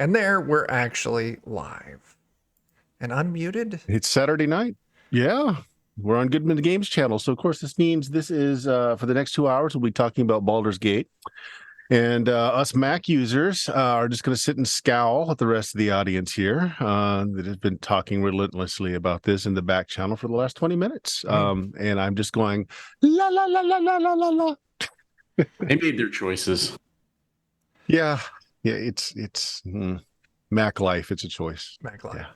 And there we're actually live and unmuted. It's Saturday night. Yeah. We're on Goodman Games channel. So, of course, this means this is for the next 2 hours, we'll be talking about Baldur's Gate. And us Mac users are just going to sit and scowl at the rest of the audience here that has been talking relentlessly about this in the back channel for the last 20 minutes. And I'm just going, la, la, la, la, la, la, la, la. They made their choices. Yeah. Yeah. It's Mac life. It's a choice. Mac live. Yeah.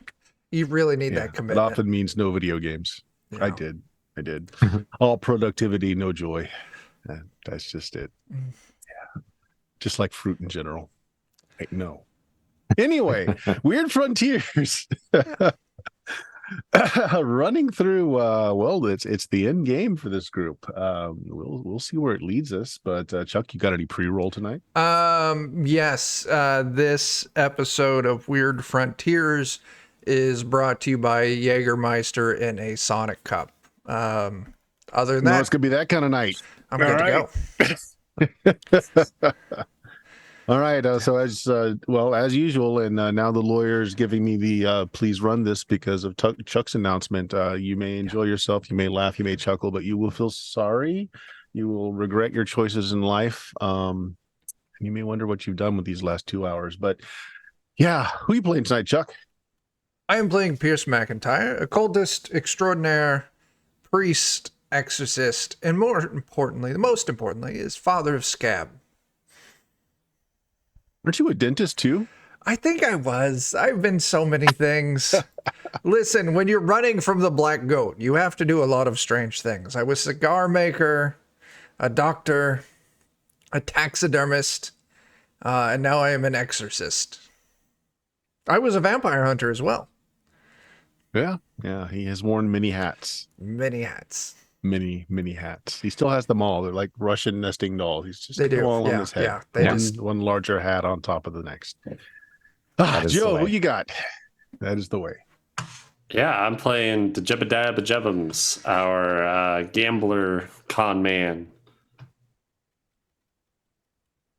You really need that It commitment. often means no video games. Yeah. I did. All productivity, no joy. That's just it. Yeah. Just like fruit in general. No. Anyway, Weird Frontiers. Running through well, it's the end game for this group. We'll see where it leads us, but Chuck, you got any pre-roll tonight? Yes, this episode of Weird Frontiers is brought to you by Jägermeister in a Sonic Cup. Other than that, It's gonna be that kind of night. I'm good to go. All right. So as usual, and now the lawyer's giving me the please run this because of Chuck's announcement. You may enjoy yourself, you may laugh, you may chuckle, but you will feel sorry. You will regret your choices in life. And you may wonder what you've done with these last 2 hours. But yeah, who are you playing tonight, Chuck? I am playing Pierce McIntyre, occultist extraordinaire, priest, exorcist, and most importantly, is father of Scab. Aren't you a dentist too? I think I was. I've been so many things. Listen, when you're running from the Black Goat, you have to do a lot of strange things. I was a cigar maker, a doctor, a taxidermist, and now I am an exorcist. I was a vampire hunter as well. Yeah. He has worn many hats. Many hats. Many hats. He still has them all. They're like Russian nesting dolls. He's just They do. all Yeah, on his head. yeah. One larger hat on top of the next. Joe, who you got? That is the way. Yeah, I'm playing the Jebediah Bejebums, our gambler con man.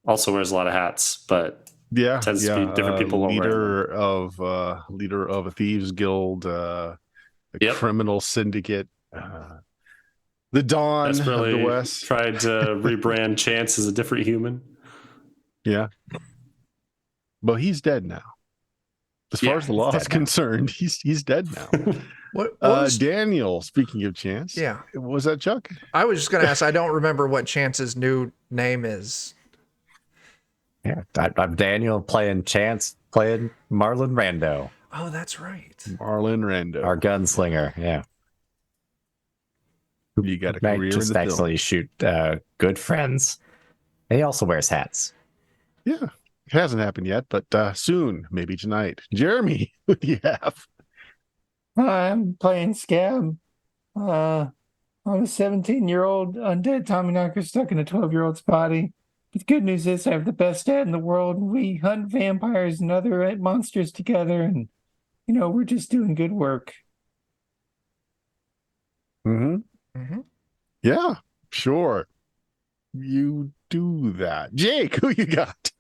Also wears a lot of hats, but tends to be different people. Leader of a thieves guild, a criminal syndicate. The Dawn of the West. Tried to rebrand Chance as a different human. Yeah. But he's dead now. As far as the law is concerned, he's dead now. What was Daniel, speaking of Chance. Yeah. Was that Chuck? I was just going to ask, I don't remember what Chance's new name is. Yeah, I'm Daniel playing Chance, playing Marlon Rando. Oh, that's right. Marlon Rando. Our gunslinger, yeah. You got a career just in the actually shoot good friends. He also wears hats. Yeah, it hasn't happened yet, but soon, maybe tonight. Jeremy, who do you have? I'm playing Scab. I'm a 17-year-old undead Tommyknocker stuck in a 12-year-old's body. But the good news is I have the best dad in the world. We hunt vampires and other monsters together, and we're just doing good work. Yeah, sure. You do that. Jake, who you got?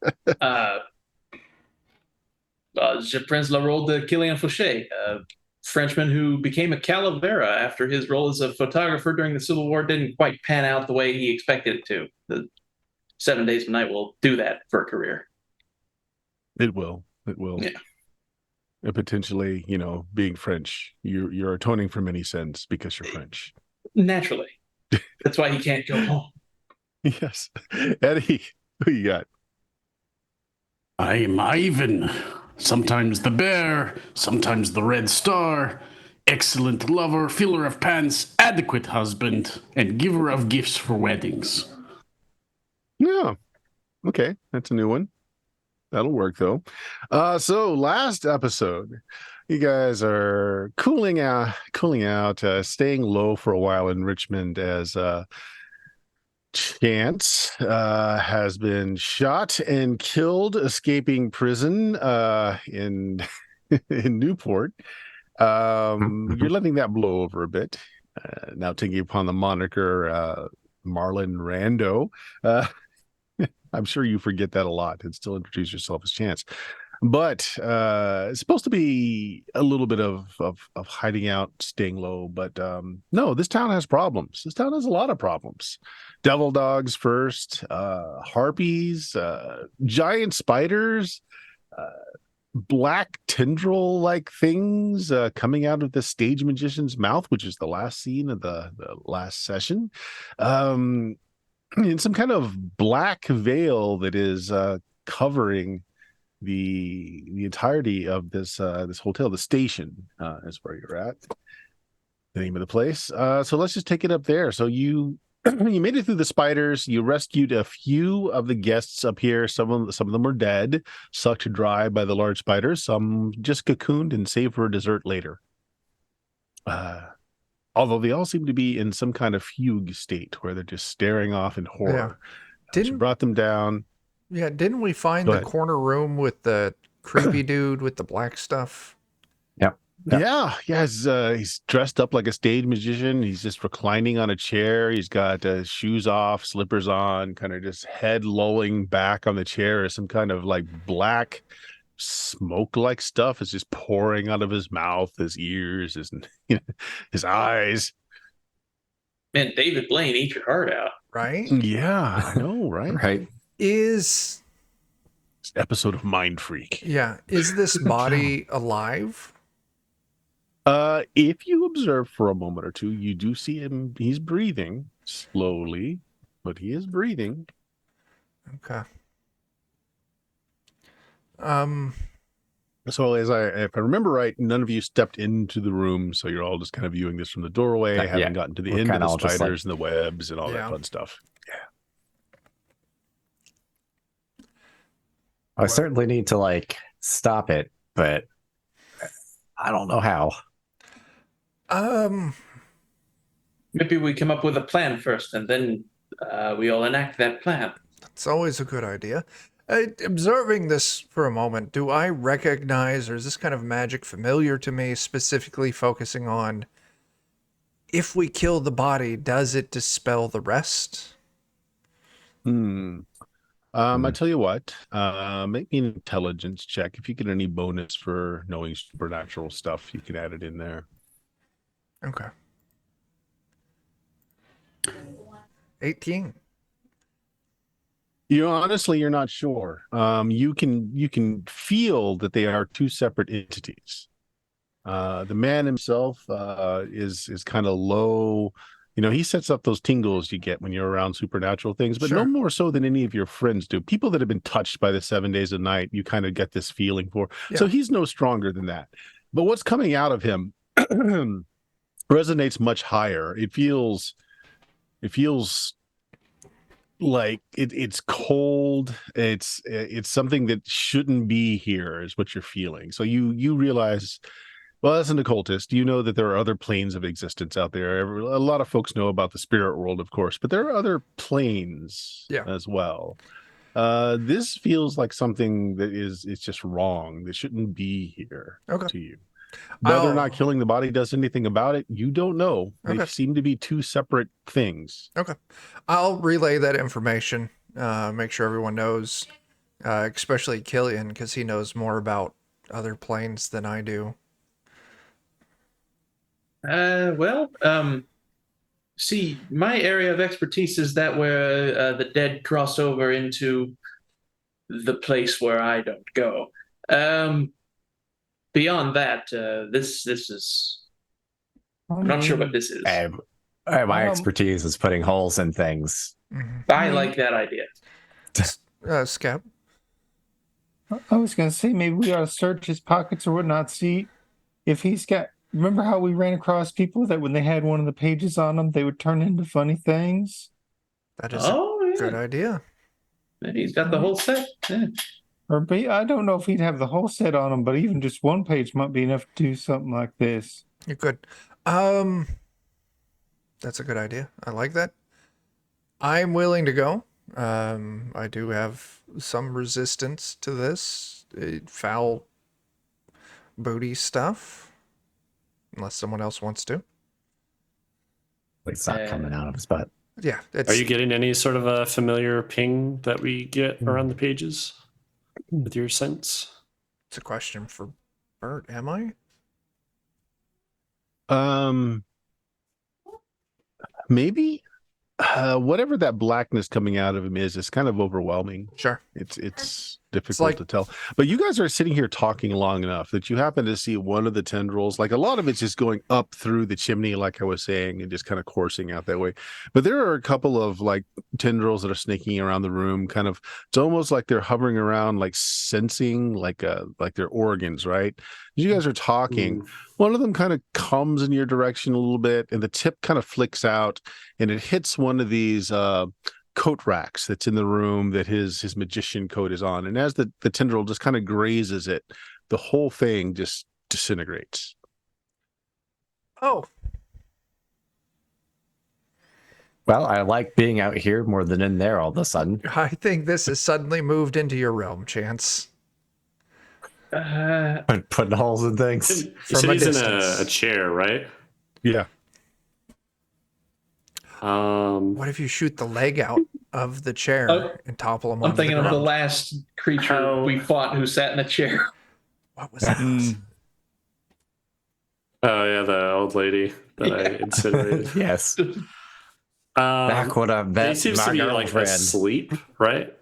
Je Prince La Rôle de Killian Fauché, a Frenchman who became a Calavera after his role as a photographer during the Civil War didn't quite pan out the way he expected it to. The 7 Days of Night will do that for a career. It will. Yeah. And potentially, being French, you're atoning for many sins because you're French. Naturally. That's why he can't go home. Yes. Eddie, who you got? I'm Ivan. Sometimes the bear, sometimes the red star. Excellent lover, filler of pants, adequate husband, and giver of gifts for weddings. Yeah. Okay. That's a new one. That'll work, though. So last episode, you guys are cooling out, staying low for a while in Richmond as Chance has been shot and killed escaping prison in in Newport. You're letting that blow over a bit. Now taking upon the moniker Marlon Rando. I'm sure you forget that a lot and still introduce yourself as Chance. But it's supposed to be a little bit of hiding out, staying low. But no, this town has problems. This town has a lot of problems. Devil dogs first, harpies, giant spiders, black tendril like things coming out of the stage magician's mouth, which is the last scene of the last session. In some kind of black veil that is covering the entirety of this hotel. The station is where you're at, the name of the place. So let's just take it up there. So you you made it through the spiders. You rescued a few of the guests up here. Some of them were dead, sucked dry by the large spiders. Some just cocooned and saved for dessert later. Although they all seem to be in some kind of fugue state where they're just staring off in horror. You brought them down. Yeah, didn't we find the corner room with the creepy dude with the black stuff? Yep. Yeah. He's dressed up like a stage magician. He's just reclining on a chair. He's got shoes off, slippers on, kind of just head lolling back on the chair as some kind of like black smoke-like stuff is just pouring out of his mouth, his ears, his eyes. Man, David Blaine, eat your heart out. Right? Yeah, I know, right? Right. Is this episode of Mind Freak. Yeah. Is this body alive? If you observe for a moment or two, you do see him. He's breathing slowly, but he is breathing. Okay. So if I remember right, none of you stepped into the room, so you're all just kind of viewing this from the doorway, haven't gotten to the end of the spiders and the webs and all that fun stuff. Yeah. I certainly need to stop it, but I don't know how. Maybe we come up with a plan first, and then we all enact that plan. That's always a good idea. Observing this for a moment, do I recognize, or is this kind of magic familiar to me, specifically focusing on if we kill the body, does it dispel the rest? I tell you what, make me an intelligence check. If you get any bonus for knowing supernatural stuff, you can add it in there. Okay. 18. Honestly, you're not sure. You can feel that they are two separate entities. The man himself is kind of low. He sets up those tingles you get when you're around supernatural things, but no more so than any of your friends do. People that have been touched by the 7 days a night, you kind of get this feeling for. Yeah. So he's no stronger than that. But what's coming out of him resonates much higher. It feels like it's cold. It's something that shouldn't be here is what you're feeling. So you realize, well, as an occultist, you know that there are other planes of existence out there. A lot of folks know about the spirit world, of course, but there are other planes as well. This feels like something that it's just wrong. That shouldn't be here to you. Whether or not killing the body does anything about it, you don't know. They seem to be two separate things. Okay. I'll relay that information, make sure everyone knows, especially Killian, because he knows more about other planes than I do. See, my area of expertise is that where the dead cross over into the place where I don't go. Beyond that, this is... I'm not sure what this is. My expertise is putting holes in things. I like that idea. Scab? I was going to say maybe we ought to search his pockets or whatnot, see if he's got... Remember how we ran across people that when they had one of the pages on them, they would turn into funny things? That is a good idea. Maybe he's got the whole set. Yeah. Or I don't know if he'd have the whole set on him, but even just one page might be enough to do something like this. You could. That's a good idea. I like that. I'm willing to go. I do have some resistance to this foul booty stuff. Unless someone else wants to. It's not coming out of his butt. Yeah. Are you getting any sort of a familiar ping that we get around the pages with your sense? It's a question for Bert. Am I? Maybe. Whatever that blackness coming out of him is, it's kind of overwhelming. Sure. It's difficult like- to tell. But you guys are sitting here talking long enough that you happen to see one of the tendrils. Like a lot of it's just going up through the chimney, like I was saying, and just kind of coursing out that way. But there are a couple of like tendrils that are snaking around the room. Kind of, it's almost like they're hovering around, like sensing, like their organs, right? As you guys are talking, one of them kind of comes in your direction a little bit, and the tip kind of flicks out, and it hits one of these coat racks that's in the room that his magician coat is on. And as the tendril just kind of grazes it, the whole thing just disintegrates. Oh, Well, I like being out here more than in there all of a sudden. I think this has suddenly moved into your realm, Chance. Putting holes in things. You From said a he's in distance. a chair, right? Yeah. What if you shoot the leg out of the chair Oh, and topple him I'm onto thinking the of the ground? last creature How- we fought who sat in a chair. What was that? Oh yeah, the old lady that I incinerated. Yes. Back when I He met seems my to be like girlfriend. asleep, right?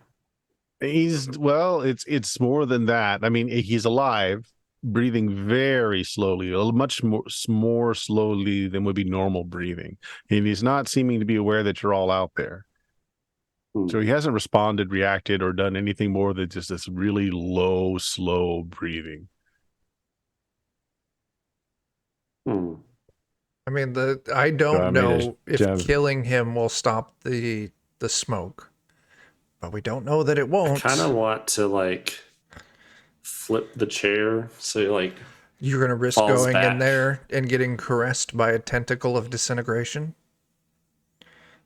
It's more than that. I mean, he's alive, breathing very slowly, much more slowly than would be normal breathing. And he's not seeming to be aware that you're all out there. So he hasn't responded, reacted, or done anything more than just this really low, slow breathing. I mean, I don't want me to know if jab? killing him will stop the smoke, but we don't know that it won't. Kind of want to like flip the chair so like You're gonna risk falls going in back. there and getting caressed by a tentacle of disintegration.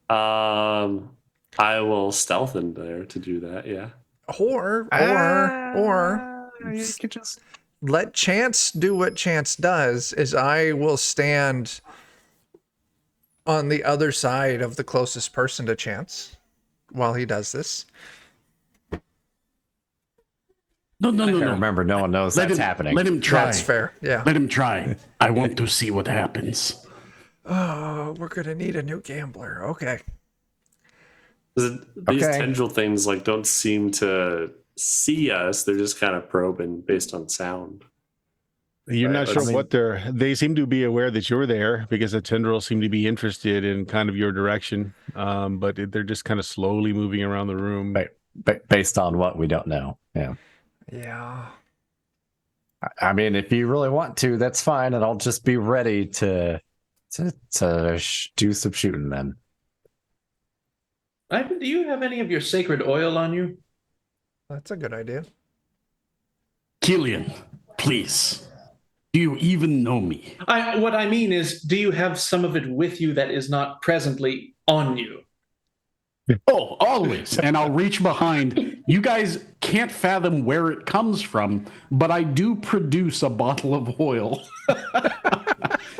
I will stealth in there to do that. Yeah. Or You could just let Chance do what Chance does. Is I will stand on the other side of the closest person to Chance while he does this. No. remember. No one knows that's happening. Let him try. That's fair. Yeah. Let him try. I want to see what happens. Oh, we're gonna need a new gambler. Okay. These Okay. tendril things like don't seem to see us. They're just kind of probing based on sound. You're Right, not sure let's- what they seem to be aware that you're there because the tendrils seem to be interested in kind of your direction. But they're just kind of slowly moving around the room. Based on what we don't know. Yeah. Yeah. I mean, if you really want to, that's fine, and I'll just be ready to do some shooting then. Ivan, do you have any of your sacred oil on you? That's a good idea. Killian, please. Do you even know me? What I mean is, do you have some of it with you that is not presently on you? Oh, always. And I'll reach behind. You guys can't fathom where it comes from, but I do produce a bottle of oil.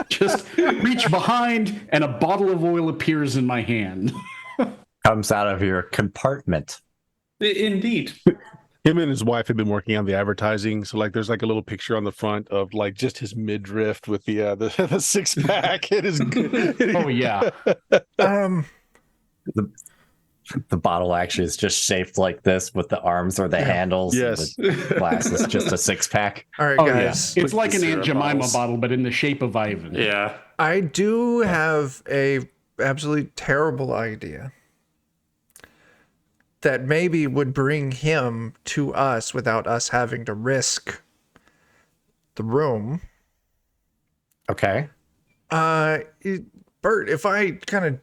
Just reach behind, and a bottle of oil appears in my hand. Comes out of your compartment. Indeed. Him and his wife have been working on the advertising. So like there's like a little picture on the front of like just his midriff with the six pack. It is Oh, yeah. The bottle actually is just shaped like this with the arms or the handles. Yes. And the glass is just a 6-pack. All right, Oh, yeah. guys. It's like an Syrup Aunt Jemima bottles. bottle, but in the shape of Ivan. Yeah. I do have a absolutely terrible idea that maybe would bring him to us without us having to risk the room. Okay. Bert, if I kind of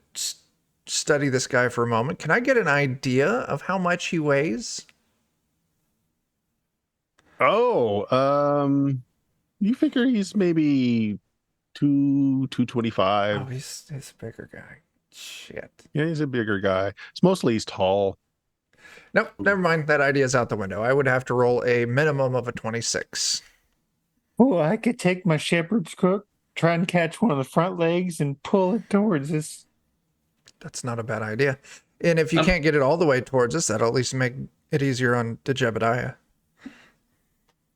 study this guy for a moment, can I get an idea of how much he weighs? You figure he's maybe 225. Oh, he's a bigger guy. Shit. Yeah, he's a bigger guy. It's mostly he's tall. Nope, never mind. That idea's out the window. I would have to roll a minimum of a 26. Oh, I could take my shepherd's crook, try and catch one of the front legs, and pull it towards us. That's not a bad idea. And if you can't get it all the way towards us, that'll at least make it easier on the Jebediah.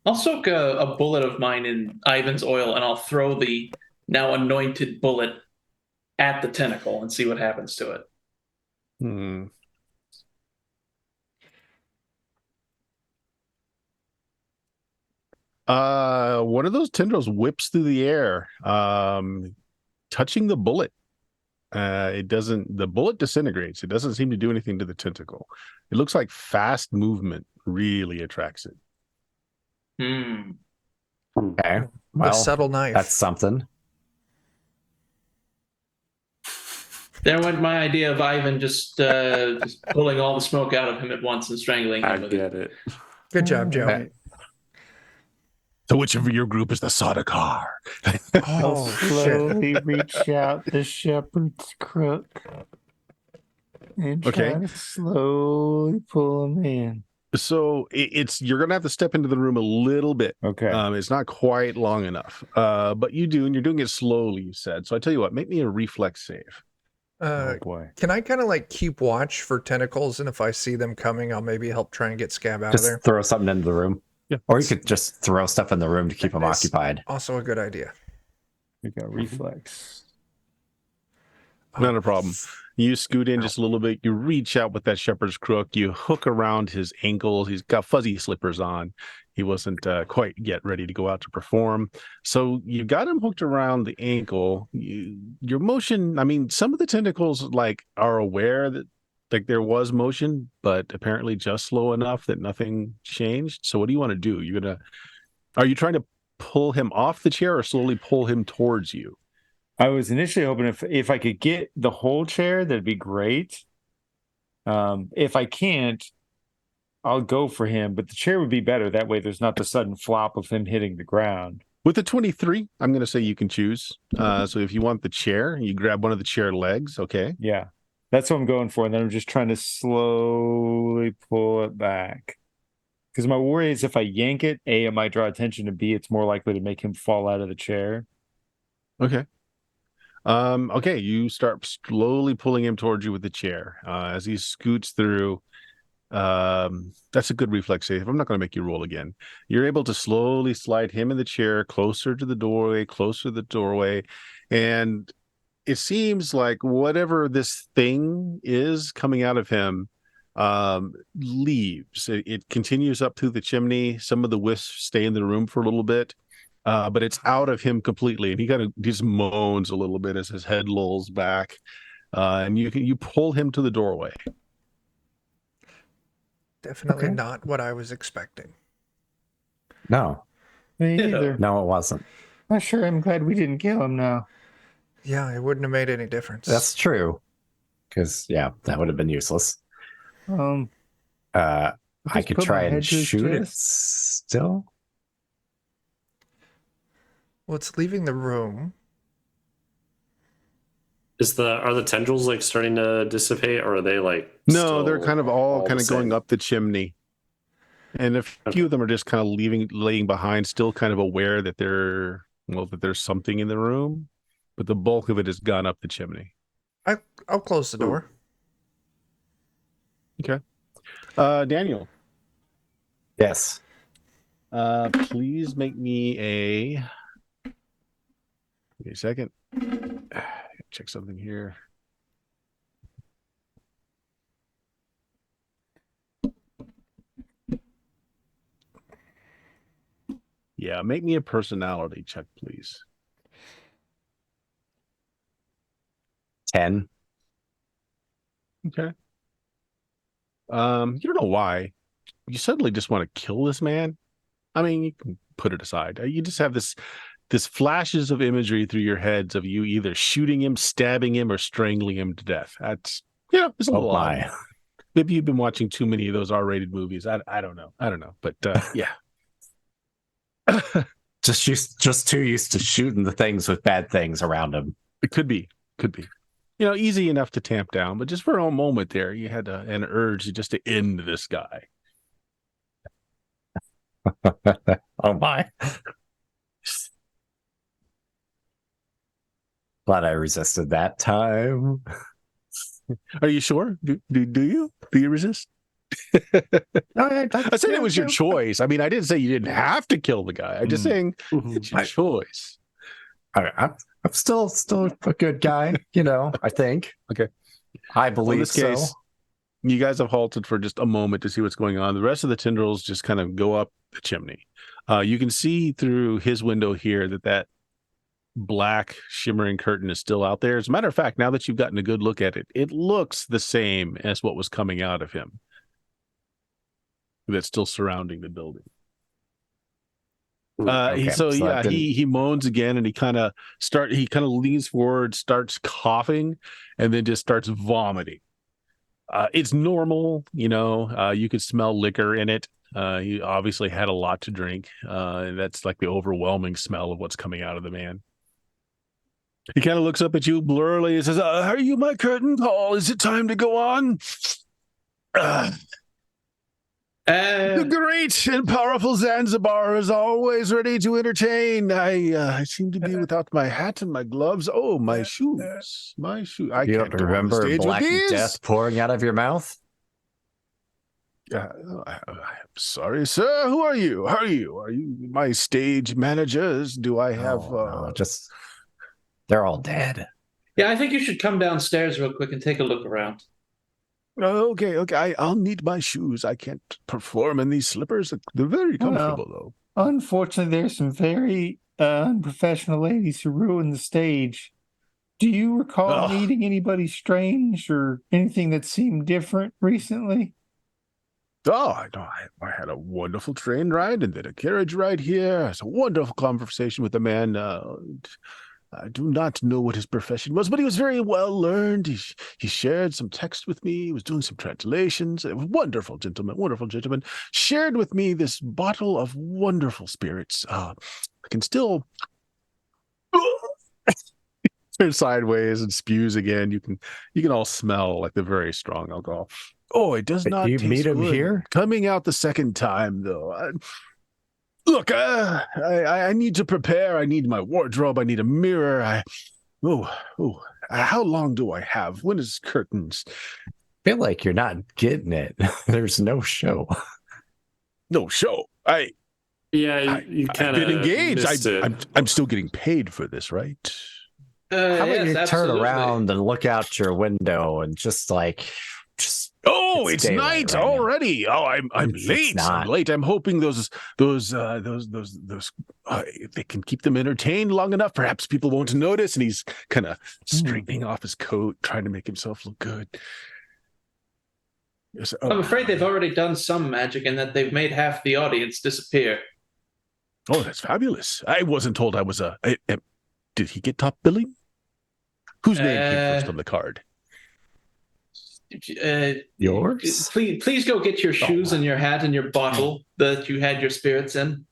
I'll soak a bullet of mine in Ivan's oil, and I'll throw the now anointed bullet at the tentacle and see what happens to it. Hmm. One of those tendrils whips through the air, touching the bullet. The bullet disintegrates. It doesn't seem to do anything to the tentacle. It looks like fast movement really attracts it. Hmm. Okay. The Well, subtle knife. that's something. There went my idea of Ivan just pulling all the smoke out of him at once and strangling I him with it. get it. Good job, Joe. Alright. So whichever your group is the Sardaukar. I'll Oh, shit. slowly reach out the shepherd's crook and try Okay. to slowly pull him in. So you're gonna have to step into the room a little bit. Okay. It's not quite long enough. But you do, and you're doing it slowly, you said. So I tell you what, make me a reflex save. Oh boy. Can I kind of like keep watch for tentacles, and if I see them coming, I'll maybe help try and get Scab out of there? Just throw something into the room. Yeah. Or you could just throw stuff in the room to keep them Nice. occupied. Also a good idea. We got reflex. Not a problem. You scoot in just a little bit. You reach out with that shepherd's crook. You hook around his ankles. He's got fuzzy slippers on. He wasn't quite yet ready to go out to perform. So you got him hooked around the ankle. Your motion, I mean, some of the tentacles like are aware that like there was motion, but apparently just slow enough that nothing changed. So what do you want to do? Are you trying to pull him off the chair or slowly pull him towards you? I was initially hoping if I could get the whole chair, that'd be great. If I can't, I'll go for him, but the chair would be better. That way there's not the sudden flop of him hitting the ground. With the 23, I'm going to say you can choose. So if you want the chair, you grab one of the chair legs. Okay. Yeah. That's what I'm going for. And then I'm just trying to slowly pull it back. Because my worry is if I yank it, A, it might draw attention, and B, it's more likely to make him fall out of the chair. Okay. Okay, you start slowly pulling him towards you with the chair. As he scoots through, that's a good reflex save. I'm not going to make you roll again. You're able to slowly slide him in the chair closer to the doorway, and it seems like whatever this thing is coming out of him leaves. It continues up through the chimney. Some of the wisps stay in the room for a little bit. But it's out of him completely, and he just moans a little bit as his head lolls back, and you pull him to the doorway. Definitely Okay. not what I was expecting. No. Me Yeah. either. No, it wasn't. Not sure. I'm glad we didn't kill him now. Yeah, it wouldn't have made any difference. That's true. Because, yeah, that would have been useless. I'll I just could put try my and head to his shoot it chest. still. Well, it's leaving the room. Are the tendrils like starting to dissipate, or are they like No, they're still kind of all kind the of going same? up the chimney, and a few of them are just kind of laying behind, still kind of aware that that there's something in the room, but the bulk of it has gone up the chimney. I'll close the door. Okay, Daniel, Yes. please make me give me a second. Check something here. Yeah, make me a personality check, please. 10. Okay. You don't know why. You suddenly just want to kill this man. I mean, you can put it aside. You just have this flashes of imagery through your heads of you either shooting him, stabbing him, or strangling him to death. That's it's a Oh, little odd. my. Maybe you've been watching too many of those R-rated movies. I don't know. But yeah. Just too used to shooting the things with bad things around him. It could be. Easy enough to tamp down, but just for a moment there, you had an urge just to end this guy. Oh, my. Glad I resisted that time. Are you sure? Do you resist? I said it was your choice. I mean, I didn't say you didn't have to kill the guy. I'm just saying it's your choice. I'm still a good guy, I think. Okay. I In believe this case, you guys have halted for just a moment to see what's going on. The rest of the tendrils just kind of go up the chimney. You can see through his window here that black shimmering curtain is still out there. As a matter of fact, now that you've gotten a good look at it, it looks the same as what was coming out of him. That's still surrounding the building. He moans again, and he kind of leans forward, starts coughing, and then just starts vomiting. It's normal, you could smell liquor in it. He obviously had a lot to drink. And that's like the overwhelming smell of what's coming out of the man. He kind of looks up at you blurrily and says, "Are you my curtain call? Is it time to go on?" The great and powerful Zanzibar is always ready to entertain. I seem to be without my hat and my gloves. Oh, my shoes. My shoes. I you can't don't go on the remember stage with black these. death pouring out of your mouth? I'm sorry, sir. Who are you? Are you my stage managers? Do I have... No, just... They're all dead. Yeah, I think you should come downstairs real quick and take a look around. Okay. I'll need my shoes. I can't perform in these slippers. They're very comfortable, though. Unfortunately, there's some very unprofessional ladies who ruined the stage. Do you recall meeting anybody strange or anything that seemed different recently? I had a wonderful train ride and then a carriage ride here. It's a wonderful conversation with a man. I do not know what his profession was, but he was very well learned. He shared some text with me. He was doing some translations. A wonderful gentleman. Shared with me this bottle of wonderful spirits. I can still turn sideways and spews again. You can all smell like the very strong alcohol. Oh, it does not taste meet him good. here? Coming out the second time, though. Look, I need to prepare. I need my wardrobe. I need a mirror. How long do I have? When is curtains? I feel like you're not getting it. There's no show. No show. You kind of been engaged. I'm still getting paid for this, right? How about yes, you turn absolutely. around and look out your window and just it's night right already. Now. I'm late. I'm late. I'm hoping those they can keep them entertained long enough. Perhaps people won't notice. And he's kind of straightening off his coat, trying to make himself look good. Yes, I'm afraid they've already done some magic and that they've made half the audience disappear. Oh, that's fabulous. I wasn't told I was did he get top billing? Whose name came first on the card? Yours? Please go get your shoes and your hat and your bottle that you had your spirits in.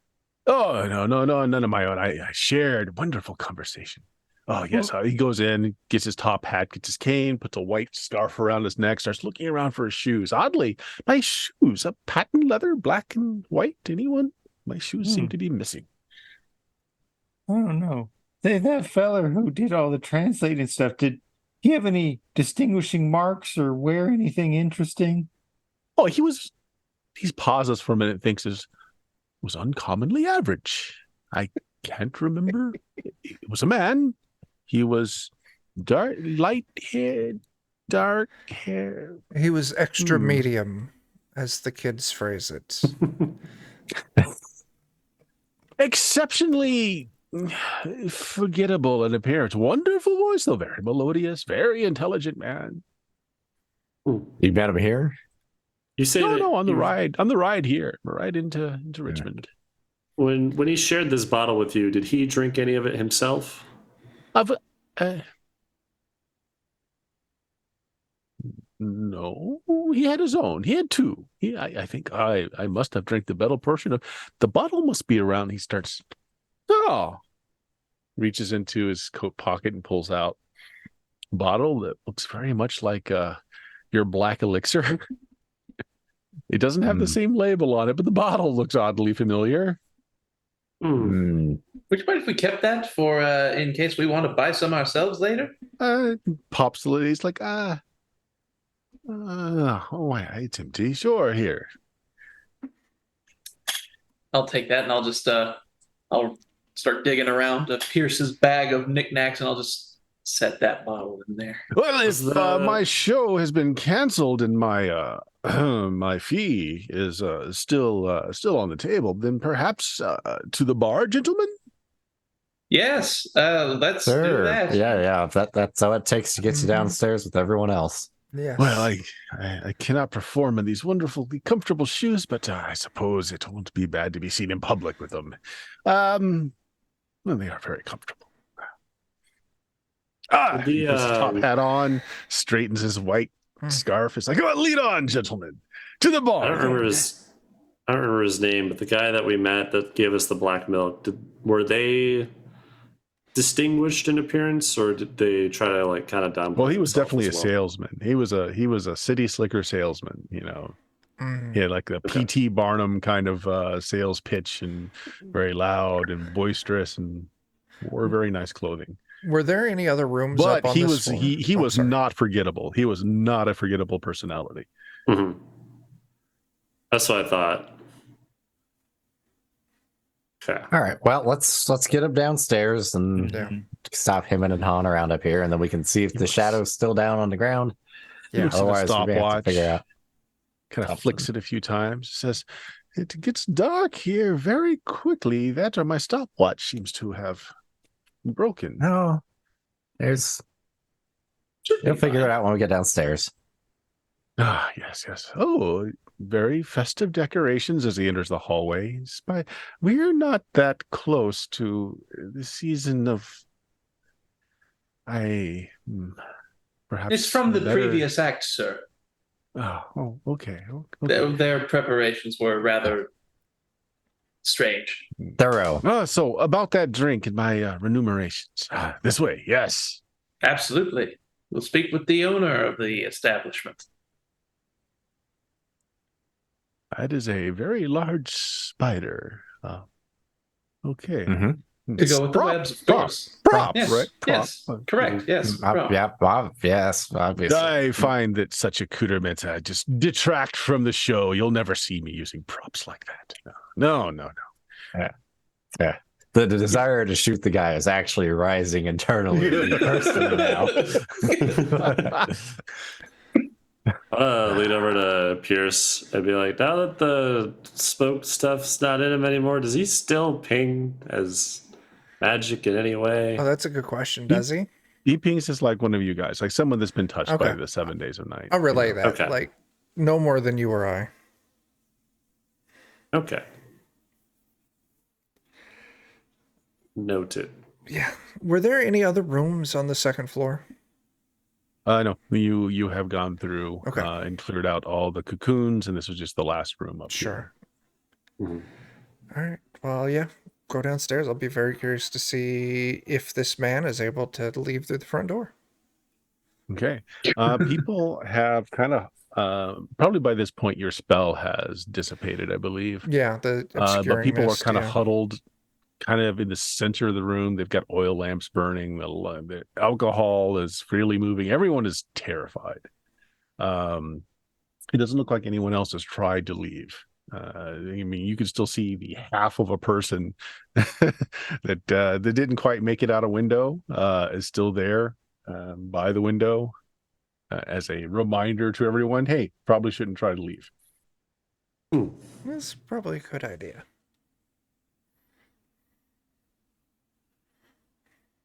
Oh, no, none of my own. I shared wonderful conversation. Oh, yes. He goes in, gets his top hat, gets his cane, puts a white scarf around his neck, starts looking around for his shoes. Oddly, my shoes, a patent leather, black and white. Anyone? My shoes seem to be missing. I don't know. That feller who did all the translating stuff, did he have any distinguishing marks or wear anything interesting? Oh, he pauses for a minute, thinks was uncommonly average. I can't remember. It was a man. He was light hair. He was extra medium, as the kids phrase it. Exceptionally forgettable in appearance. Wonderful voice, though. Very melodious, very intelligent man. You met him here? You say no, on the ride. On the ride here. Right into Richmond. When he shared this bottle with you, did he drink any of it himself? No, he had his own. He had two. I think I must have drank the better portion of the bottle. Must be around. He starts. Reaches into his coat pocket and pulls out a bottle that looks very much like your black elixir. It doesn't have the same label on it, but the bottle looks oddly familiar. Would you mind if we kept that for in case we want to buy some ourselves later? Pops the lady's like, It's empty. Sure, here. I'll take that, and I'll just I'll start digging around Pierce's bag of knickknacks, and I'll just set that bottle in there. Well, if the- my show has been canceled and my my fee is still on the table, then perhaps to the bar, gentlemen. Yes, let's do Sure. that. Yeah. That's how it takes to get you downstairs with everyone else. Yes. Well, I cannot perform in these wonderfully comfortable shoes, but I suppose it won't be bad to be seen in public with them. Well, they are very comfortable. He puts his top hat on, straightens his white scarf. It's like, oh, lead on, gentlemen, to the bar. I don't remember his name, but the guy that we met that gave us the black milk, were they distinguished in appearance, or did they try to like kind of downplay? Well, he was himself definitely a as well? salesman. He was a city slicker salesman. You know, Mhm. he had like the P.T. Barnum kind of sales pitch, and very loud and boisterous, and wore very nice clothing. Were there any other rooms But up on he this was floor? he Oh, was sorry. not forgettable. He was not a forgettable personality. Mhm. That's what I thought. Okay. All right. Well, let's get him downstairs and Yeah. stop him and Han around up here, and then we can see if the shadow's still down on the ground. He looks at a Otherwise, we may have to stopwatch, figure out. kind of flicks it a few times. Says, "It gets dark here very quickly. That or my stopwatch seems to have broken." No, there's. You'll figure it out when we get downstairs. Ah, yes. Oh, very festive decorations as he enters the hallway. We're not that close to the season of. Perhaps It's from the better- previous act, sir. Oh, okay. Their preparations were rather strange. Thorough. So about that drink and my remunerations. This way, yes. Absolutely. We'll speak with the owner of the establishment. That is a very large spider. Okay. Mm-hmm. To go with the webs, of course. Prop, Yes, right? Prop. yes, correct. Yes. prop. Yes, obviously. I find that such accoutrements just detract from the show. You'll never see me using props like that. No. Yeah. The desire to shoot the guy is actually rising internally in me personally now. Lead over to Pierce and be like, now that the smoke stuff's not in him anymore, does he still ping as magic in any way? Oh, that's a good question. Does he? He pings is like one of you guys, like someone that's been touched by Okay. the 7 days of night. I'll relay that. Okay. Like, no more than you or I. Okay. Noted. Yeah. Were there any other rooms on the second floor? No, you have gone through Okay. and cleared out all the cocoons, and this was just the last room up Sure. Mhm. All right. Well, yeah. Go downstairs. I'll be very curious to see if this man is able to leave through the front door. here. Okay. People have kind of probably by this point your spell has dissipated, I believe. Yeah, the But obscuring people mist, are kind of yeah. huddled, kind of in the center of the room. They've got oil lamps burning. The alcohol is freely moving. Everyone is terrified. It doesn't look like anyone else has tried to leave. I mean, you can still see the half of a person that didn't quite make it out a window is still there by the window as a reminder to everyone, hey, probably shouldn't try to leave. That's probably a good idea.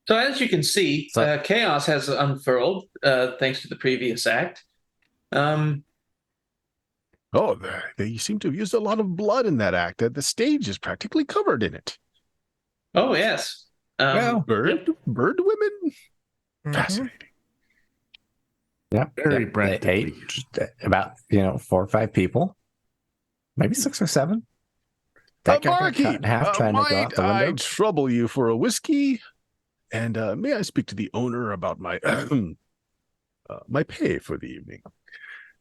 So as you can see, chaos has unfurled thanks to the previous act. Oh, they seem to have used a lot of blood in that act. The stage is practically covered in it. Oh yes. Bird women. Mhm. Fascinating. Yeah. Very They practically. ate about 4 or 5 people, maybe 6 or 7. That guy got Barkeep, cut in half trying to go out might the window. I trouble you for a whiskey? And may I speak to the owner about my my pay for the evening?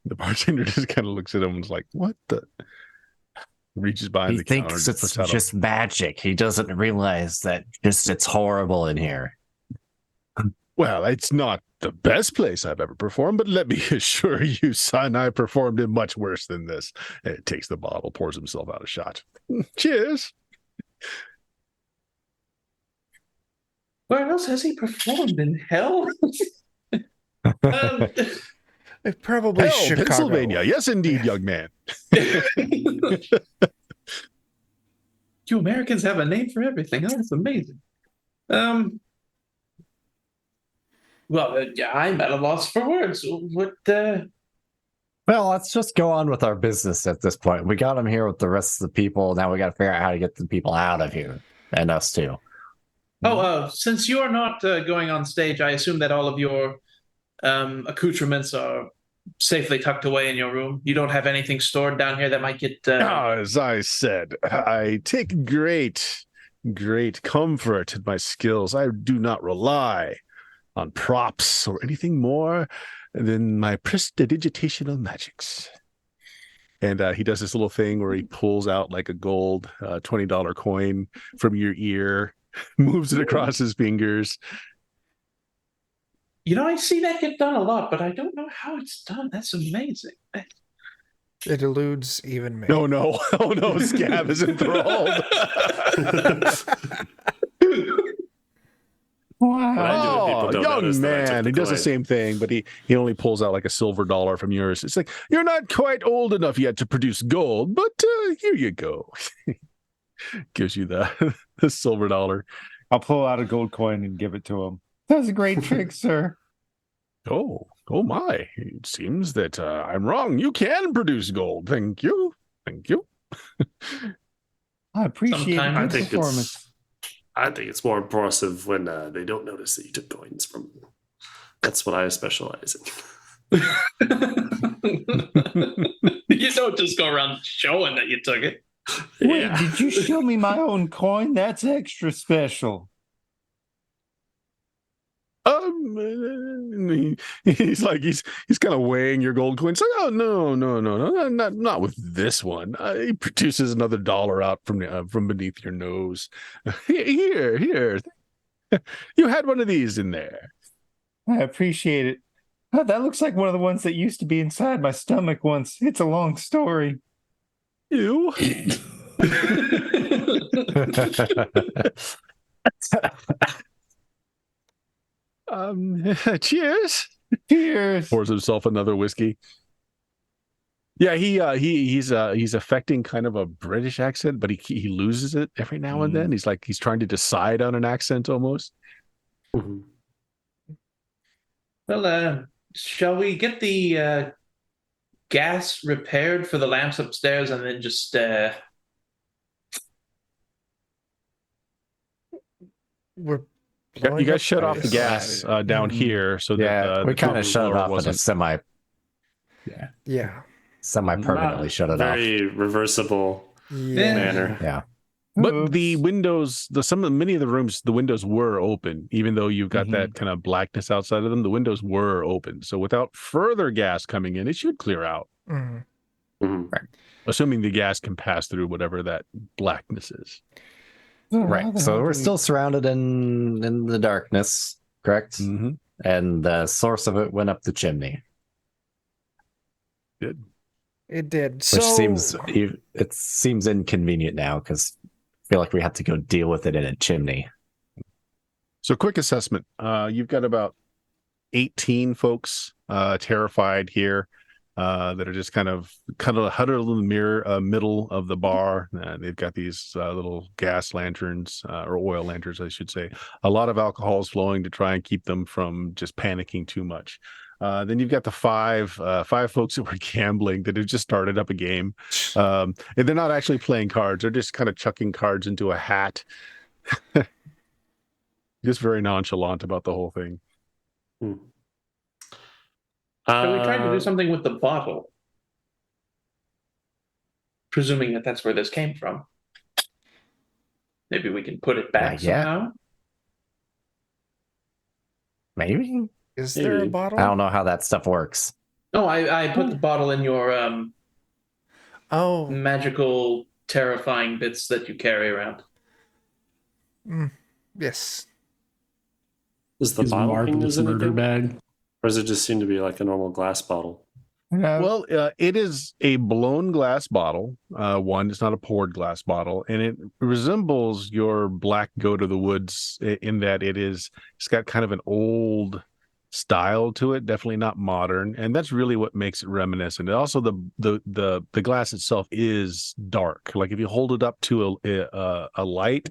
The bartender just kind of looks at him and is like, "What the?" Reaches behind He the counter. thinks and it's puts out a- just magic. He doesn't realize that it's horrible in here. Well, it's not the best place I've ever performed, but let me assure you, son, I performed in much worse than this. It takes the bottle, pours himself out a shot. Cheers. Where else has he performed in hell? Probably Hell, Chicago. Pennsylvania. Yes, indeed, young man. You Americans have a name for everything. Oh, that's amazing. Well, yeah, I'm at a loss for words. What? Well, let's just go on with our business at this point. We got him here with the rest of the people. Now we got to figure out how to get the people out of here, and us too. Since you are not going on stage, I assume that all of your accoutrements are safely tucked away in your room. You don't have anything stored down here that might get. As I said, I take great comfort in my skills. I do not rely on props or anything more than my prestidigitational magics. And he does this little thing where he pulls out like a gold $20 coin from your ear, moves it across his fingers. I see that get done a lot, but I don't know how it's done. That's amazing. It eludes even me. Oh no, Scab is enthralled. Wow. Oh, young man. He does the same thing, but he only pulls out like a silver dollar from yours. It's like, you're not quite old enough yet to produce gold, but here you go. Gives you the silver dollar. I'll pull out a gold coin and give it to him. That was a great trick, sir. Oh my. It seems that I'm wrong. You can produce gold. Thank you. I appreciate Sometimes your performance. I think it's more impressive when they don't notice that you took coins from them. That's what I specialize in. You don't just go around showing that you took it. Wait, did you show me my own coin? That's extra special. He's kind of weighing your gold coin. It's like, oh no, not with this one. He produces another dollar out from beneath your nose. Here, you had one of these in there. I appreciate it. Oh, that looks like one of the ones that used to be inside my stomach once. It's a long story. You. Cheers. Cheers. Pours himself another whiskey. Yeah, he's affecting kind of a British accent, but he loses it every now and then. He's trying to decide on an accent almost. Mm-hmm. Well, shall we get the gas repaired for the lamps upstairs and then just We're you guys shut off the gas down here, so that we kind of shut it off at a semi-permanently shut it off. Very reversible manner. Yeah. But the windows, many of the rooms, the windows were open, even though you've got that kind of blackness outside of them. The windows were open, so without further gas coming in, it should clear out. Right. Assuming the gas can pass through whatever that blackness is. Right. So we're still surrounded in the darkness, correct? Mm-hmm. And the source of it went up the chimney. Good. It did. Which So seems inconvenient now because I feel like we have to go deal with it in a chimney. So quick assessment. You've got about 18 folks terrified here that are just kind of huddled in the middle of the bar. They've got these little gas lanterns or oil lanterns, I should say. A lot of alcohol is flowing to try and keep them from just panicking too much. Then you've got the five folks that were gambling that have just started up a game. And they're not actually playing cards. They're just kind of chucking cards into a hat. Just very nonchalant about the whole thing. So we tried to do something with the bottle, presuming that that's where this came from. Maybe we can put it back somehow. Maybe. Is there a bottle? I don't know how that stuff works. No, I put the bottle in your magical, terrifying bits that you carry around. Yes. Is the His bottle being marvelous used murder anything? bag. Or does it just seem to be like a normal glass bottle? Well, it is a blown glass bottle. One, it's not a poured glass bottle, and it resembles your black goat of the woods in that it's got kind of an old style to it, definitely not modern, and that's really what makes it reminiscent. And also, the glass itself is dark. Like if you hold it up to a light.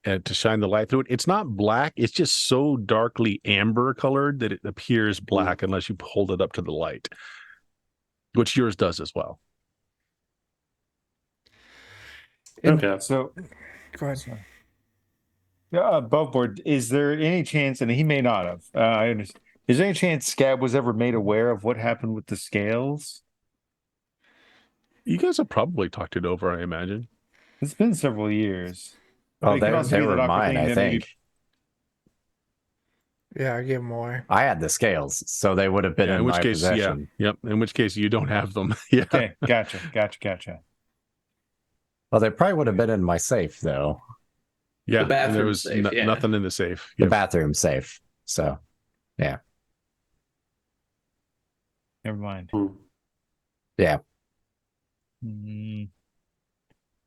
To shine the light through it, it's not black. It's just so darkly amber colored that it appears black unless you hold it up to the light, which yours does as well. Okay. So, Go ahead. sorry. Yeah, above board. Is there any chance, and he may not have, I understand. Is there any chance Scab was ever made aware of what happened with the scales? You guys have probably talked it over, I imagine. It's been several years. Oh, It could also they be that were Dr. mine, Thing I that maybe- think. Yeah, I give them away. I had the scales, so they would have been in which my case, possession. yep. In which case, you don't have them. Yeah. Okay, gotcha. Well, they probably would have been in my safe, though. Yeah, The bathroom and there was safe, yeah. nothing in the safe. The Yep. bathroom safe. So, yeah. Never mind. Yeah.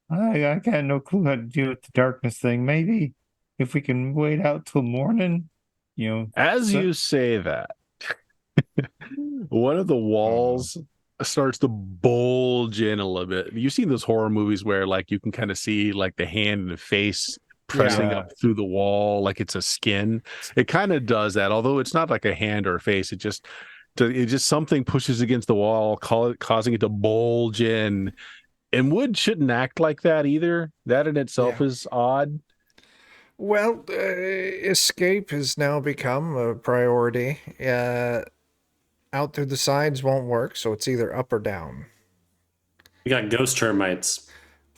I got no clue how to deal with the darkness thing. Maybe if we can wait out till morning, As you say that, one of the walls starts to bulge in a little bit. You've seen those horror movies where like you can kind of see like the hand and the face pressing Yeah. up through the wall like it's a skin. It kind of does that, although it's not like a hand or a face. It just something pushes against the wall, causing it to bulge in. And wood shouldn't act like that either. That in itself is odd. Well, escape has now become a priority. Out through the sides won't work, so it's either up or down. We got ghost termites.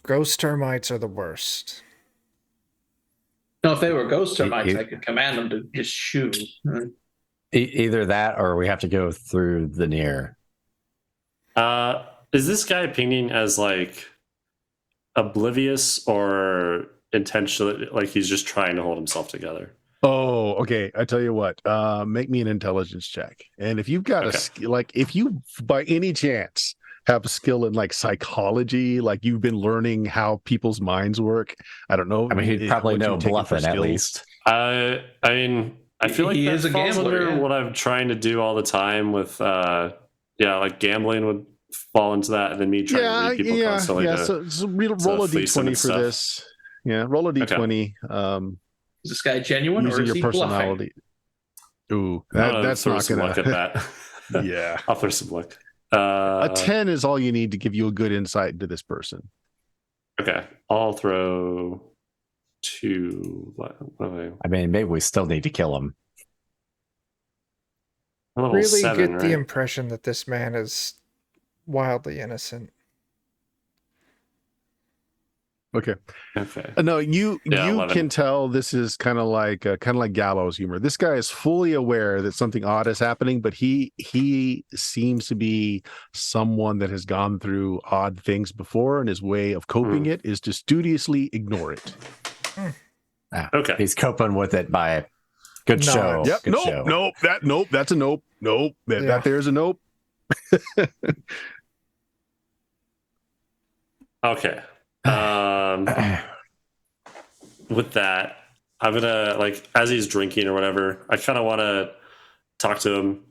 Ghost termites are the worst. No, if they were ghost termites, You- I could command them to just shoot. Either that or we have to go through the near. Is this guy pinging as like oblivious or intentionally, like he's just trying to hold himself together? Oh, okay. I tell you what, make me an intelligence check. And if you've got if you by any chance have a skill in like psychology, like you've been learning how people's minds work, I don't know. I mean, he'd probably know bluffing at least. I mean, I feel like He that is a falls gambler, under yeah. what I'm trying to do all the time with, like gambling would fall into that, and then me trying to read people constantly. So roll a fleece them d20 and for stuff. this. Yeah, roll a d20. Is this guy genuine or Using is your he personality. Ooh, that's throw not some gonna. luck at that. Yeah, I'll throw some luck. a 10 is all you need to give you a good insight into this person. Okay, I'll throw 2. I mean, maybe we still need to kill him. Level Really 7, get right? the impression that this man is wildly innocent. Okay. Okay. No, you 11. can tell this is kind of like gallows humor. This guy is fully aware that something odd is happening, but he seems to be someone that has gone through odd things before, and his way of coping it is to studiously ignore it. Okay. He's coping with it by good No. show. Yep. Good show. Nope. That's a nope. Nope. That there's a nope. Okay. With that, I'm gonna, like, as he's drinking or whatever, I kind of want to talk to him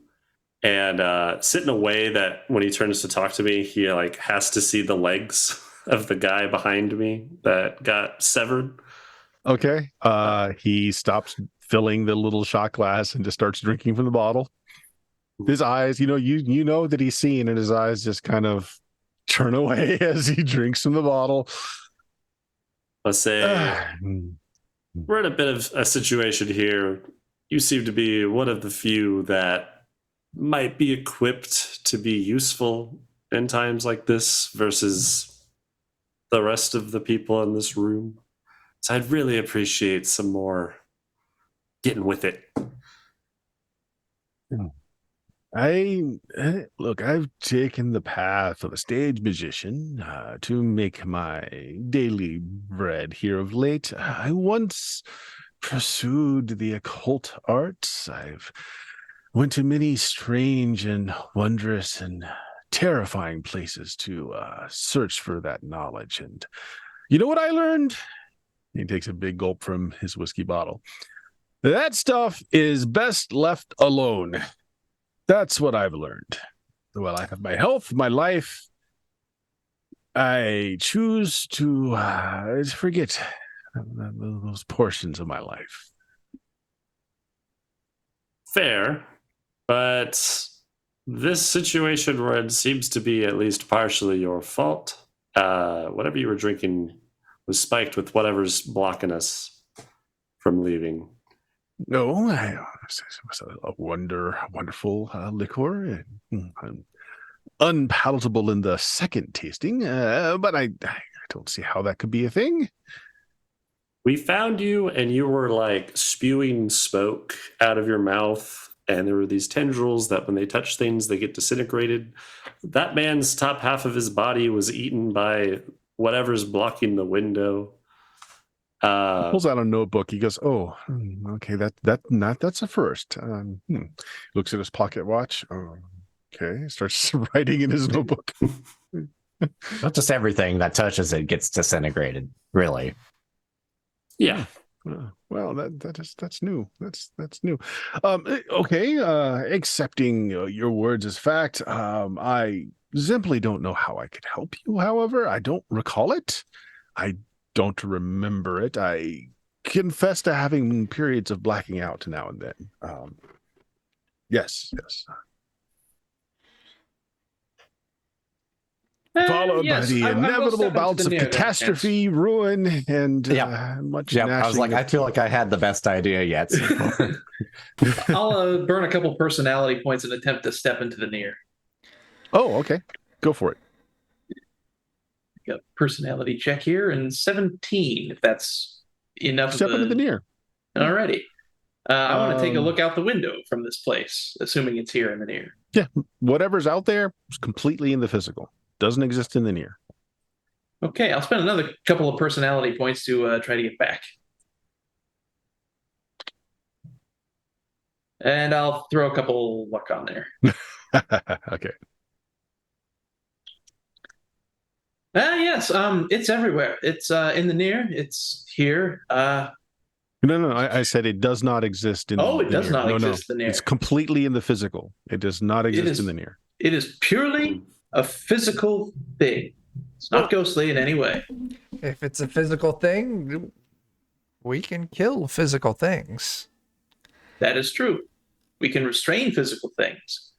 and sit in a way that when he turns to talk to me, he like has to see the legs of the guy behind me that got severed. Okay. He stops filling the little shot glass and just starts drinking from the bottle. His eyes, you know that he's seeing, and his eyes just kind of turn away as he drinks from the bottle. Let's say we're in a bit of a situation here. You seem to be one of the few that might be equipped to be useful in times like this versus the rest of the people in this room. So I'd really appreciate some more getting with it. I've taken the path of a stage magician to make my daily bread here of late. I once pursued the occult arts. I've went to many strange and wondrous and terrifying places to search for that knowledge. And you know what I learned? He takes a big gulp from his whiskey bottle. That stuff is best left alone. That's what I've learned. Well, I have my health, my life. I choose to forget those portions of my life. Fair, but this situation, Red, seems to be at least partially your fault. Whatever you were drinking was spiked with whatever's blocking us from leaving. No, it was a wonderful liquor. Unpalatable in the second tasting, but I don't see how that could be a thing. We found you, and you were like spewing smoke out of your mouth, and there were these tendrils that when they touch things, they get disintegrated. That man's top half of his body was eaten by whatever's blocking the window. He pulls out a notebook. He goes, "Oh, okay, that's a first." Looks at his pocket watch. Oh, okay, starts writing in his notebook. Not just everything that touches it gets disintegrated, really. Yeah. Well, that's new. That's new. Okay, accepting your words as fact, I simply don't know how I could help you. However, I don't recall it. I don't remember it. I confess to having periods of blacking out now and then. Yes. Followed by the inevitable bouts of catastrophe, ruin, and much Yeah, gnashing. I was like, I feel like I had the best idea yet. So far. I'll burn a couple personality points and attempt to step into the near. Oh, okay. Go for it. Got personality check here, and 17, if that's enough. Step into the near. Alrighty. I want to take a look out the window from this place, assuming it's here in the near. Yeah, whatever's out there is completely in the physical. Doesn't exist in the near. Okay, I'll spend another couple of personality points to try to get back. And I'll throw a couple luck on there. Okay. Yes, it's everywhere. It's in the near. It's here. No. I said it does not exist in. Oh, it does near. not exist in the near. It's completely in the physical. It does not exist in the near. It is purely a physical thing. It's not ghostly in any way. If it's a physical thing, we can kill physical things. That is true. We can restrain physical things.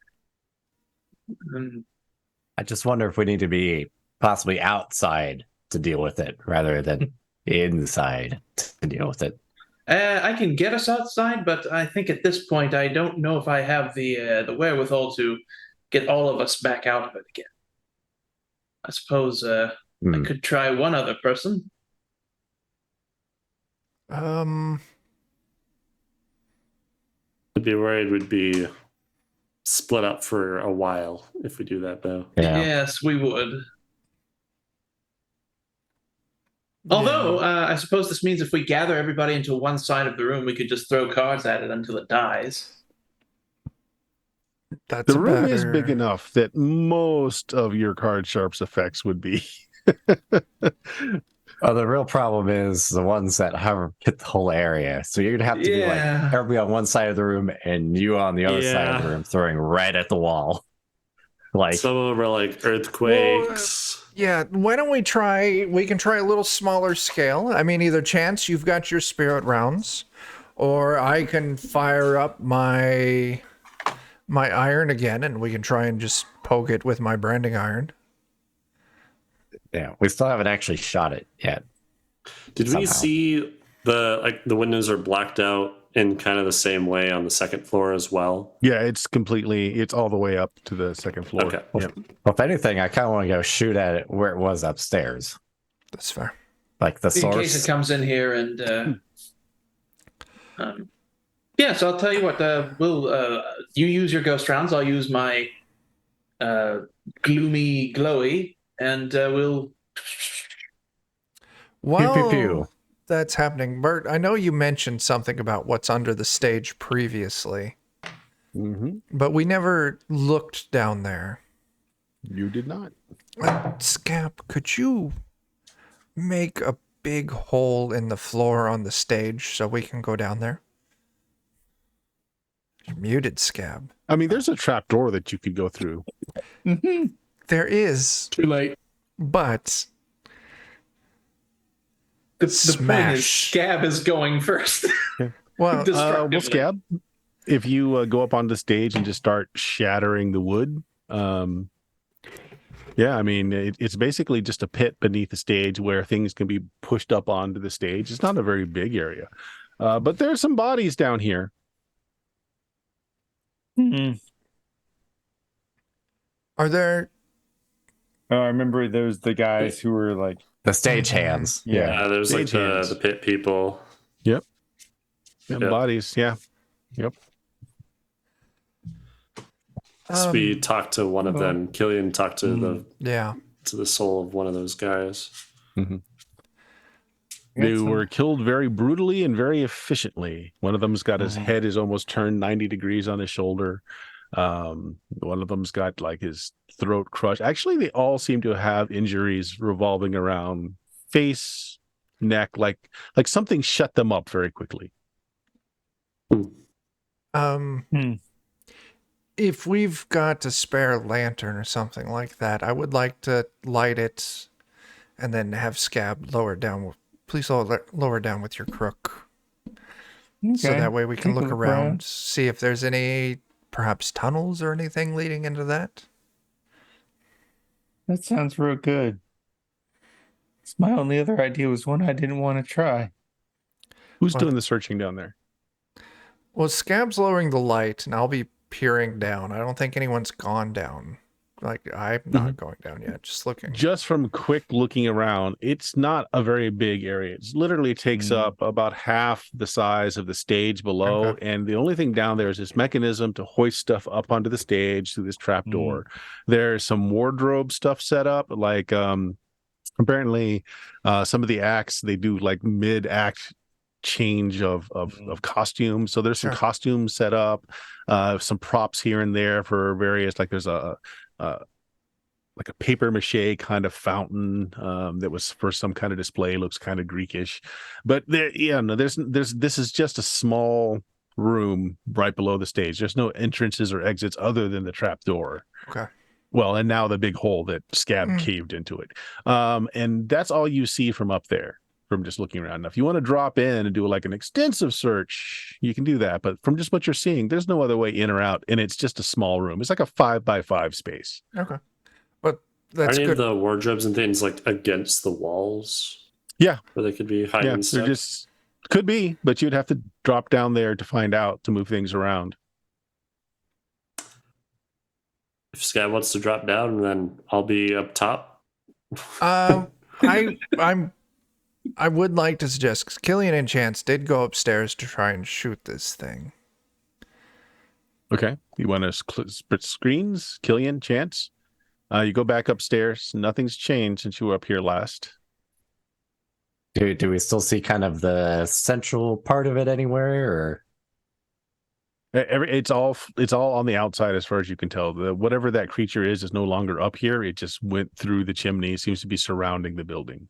I just wonder if we need to be possibly outside to deal with it rather than inside to deal with it. I can get us outside, but I think at this point I don't know if I have the wherewithal to get all of us back out of it again. I suppose I could try one other person. I'd be worried we'd be split up for a while if we do that, though. Yeah. Yes, we would. Although, I suppose this means if we gather everybody into one side of the room, we could just throw cards at it until it dies. That's the room is big enough that most of your card sharp's effects would be. The real problem is the ones that hit the whole area. So you'd have to be like everybody on one side of the room and you on the other side of the room throwing right at the wall. Like some of them are like earthquakes. Why don't we can try a little smaller scale. I mean, either Chance, you've got your spirit rounds, or I can fire up my iron again and we can try and just poke it with my branding iron. Yeah, we still haven't actually shot it yet. Did we see the windows are blacked out in kind of the same way on the second floor as well? Yeah, it's all the way up to the second floor. Okay. Well, if anything, I kind of want to go shoot at it where it was upstairs. That's fair. Like the source. In case it comes in here and... so I'll tell you what, you use your ghost rounds, I'll use my gloomy glowy, and we'll... Well, pew, pew, pew. that's happening, Bert, I know you mentioned something about what's under the stage previously, but we never looked down there. You did not. Scamp, could you make a big hole in the floor on the stage so we can go down there? You're muted, Scab. I mean, there's a trap door that you could go through. There is, Too late. but The point is, Smash. Scab is going first. well, Destructively. Well, Scab, if you go up on the stage and just start shattering the wood, yeah, I mean, it's basically just a pit beneath the stage where things can be pushed up onto the stage. It's not a very big area, but there's some bodies down here. are there? Oh, I remember there's the guys who were like The stage hands. Yeah, there's like Stage hands. the pit people. Yep. Yep. Bodies, yeah. Yep. So we talked to one of them. Killian talked to the soul of one of those guys. They were killed very brutally and very efficiently. One of them's got his head is almost turned 90 degrees on his shoulder. One of them's got like his throat crushed. Actually, they all seem to have injuries revolving around face, neck, like something shut them up very quickly. If we've got a spare lantern or something like that, I would like to light it and then have Scab lower down. Please lower down with your crook. So that way we can look around, see if there's any, perhaps tunnels or anything leading into that. That sounds real good. My only other idea was one I didn't want to try. Who's doing the searching down there? Well, Scab's lowering the light, and I'll be peering down. I don't think anyone's gone down. Like, I'm not going down yet, just looking. Just from quick looking around, it's not a very big area. It literally takes up about half the size of the stage below. And the only thing down there is this mechanism to hoist stuff up onto the stage through this trap door. There's some wardrobe stuff set up, like apparently some of the acts, they do like mid-act change of costumes. So there's some costumes set up, some props here and there for various, like there's like a paper mache kind of fountain that was for some kind of display. Looks kind of Greekish, but there's this is just a small room right below the stage. There's no entrances or exits other than the trap door. Okay. Well, and now the big hole that Scab caved into it, and that's all you see from up there. From just looking around. Now, if you want to drop in and do like an extensive search, you can do that. But from just what you're seeing, there's no other way in or out, and it's just a small room. It's like a 5x5 space. Okay, but that's Are any good. of the wardrobes and things like against the walls? Yeah, where they could be hiding stuff. They're just could be, but you'd have to drop down there to find out to move things around. If Scab wants to drop down, then I'll be up top. I would like to suggest, Killian and Chance did go upstairs to try and shoot this thing. Okay. You want to split screens? Killian, Chance? You go back upstairs. Nothing's changed since you were up here last. Do we still see kind of the central part of it anywhere, or? It's all on the outside as far as you can tell. Whatever that creature is no longer up here. It just went through the chimney. It seems to be surrounding the building.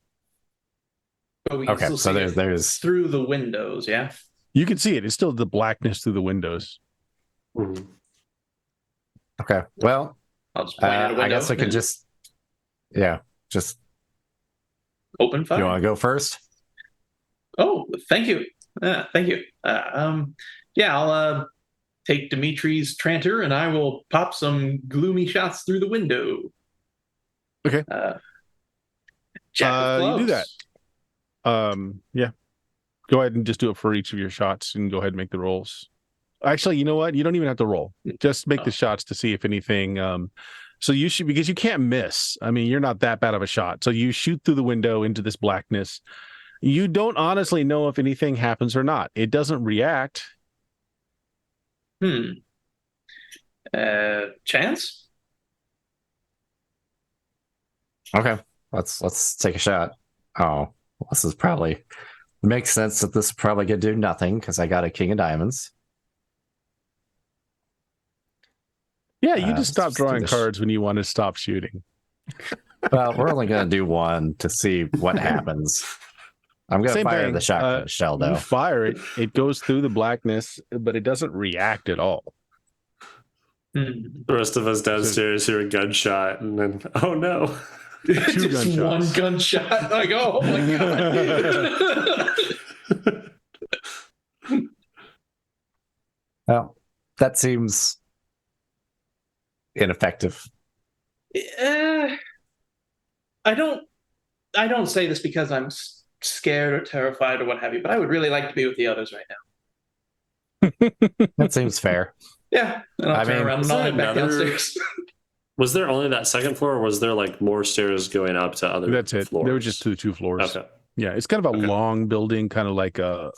But we can Okay, still so see it there's through the windows, yeah? You can see it. It's still the blackness through the windows. Okay. Well, I'll just point at a window. I guess I could just open fire. You want to go first? Oh, thank you. Thank you. I'll take Dimitri's Tranter and I will pop some gloomy shots through the window. Okay. You do that. Yeah. Go ahead and just do it for each of your shots and go ahead and make the rolls. Actually, you know what? You don't even have to roll. Just make the shots to see if anything. So you should, because you can't miss. I mean, you're not that bad of a shot. So you shoot through the window into this blackness. You don't honestly know if anything happens or not. It doesn't react. Chance? Okay. Let's take a shot. Oh, this is probably Makes sense that this is probably gonna do nothing because I got a king of diamonds. Yeah, you just stop let's do drawing this. cards when you want to stop shooting. Well, we're only gonna do one to see what happens. I'm gonna Same fire thing. the shotgun shell You though. fire it, it goes through the blackness, but it doesn't react at all. The rest of us downstairs hear a gunshot, and then, oh no. Two Just gunshots. one gunshot. Like, oh my god. Well, that seems ineffective. I don't say this because I'm scared or terrified or what have you, but I would really like to be with the others right now. That seems fair. Yeah, and I'll turn around and nod back downstairs. Was there only that second floor, or was there like more stairs going up to other That's it. floors? There were just two floors. Okay. Yeah, it's kind of a long building, kind of like a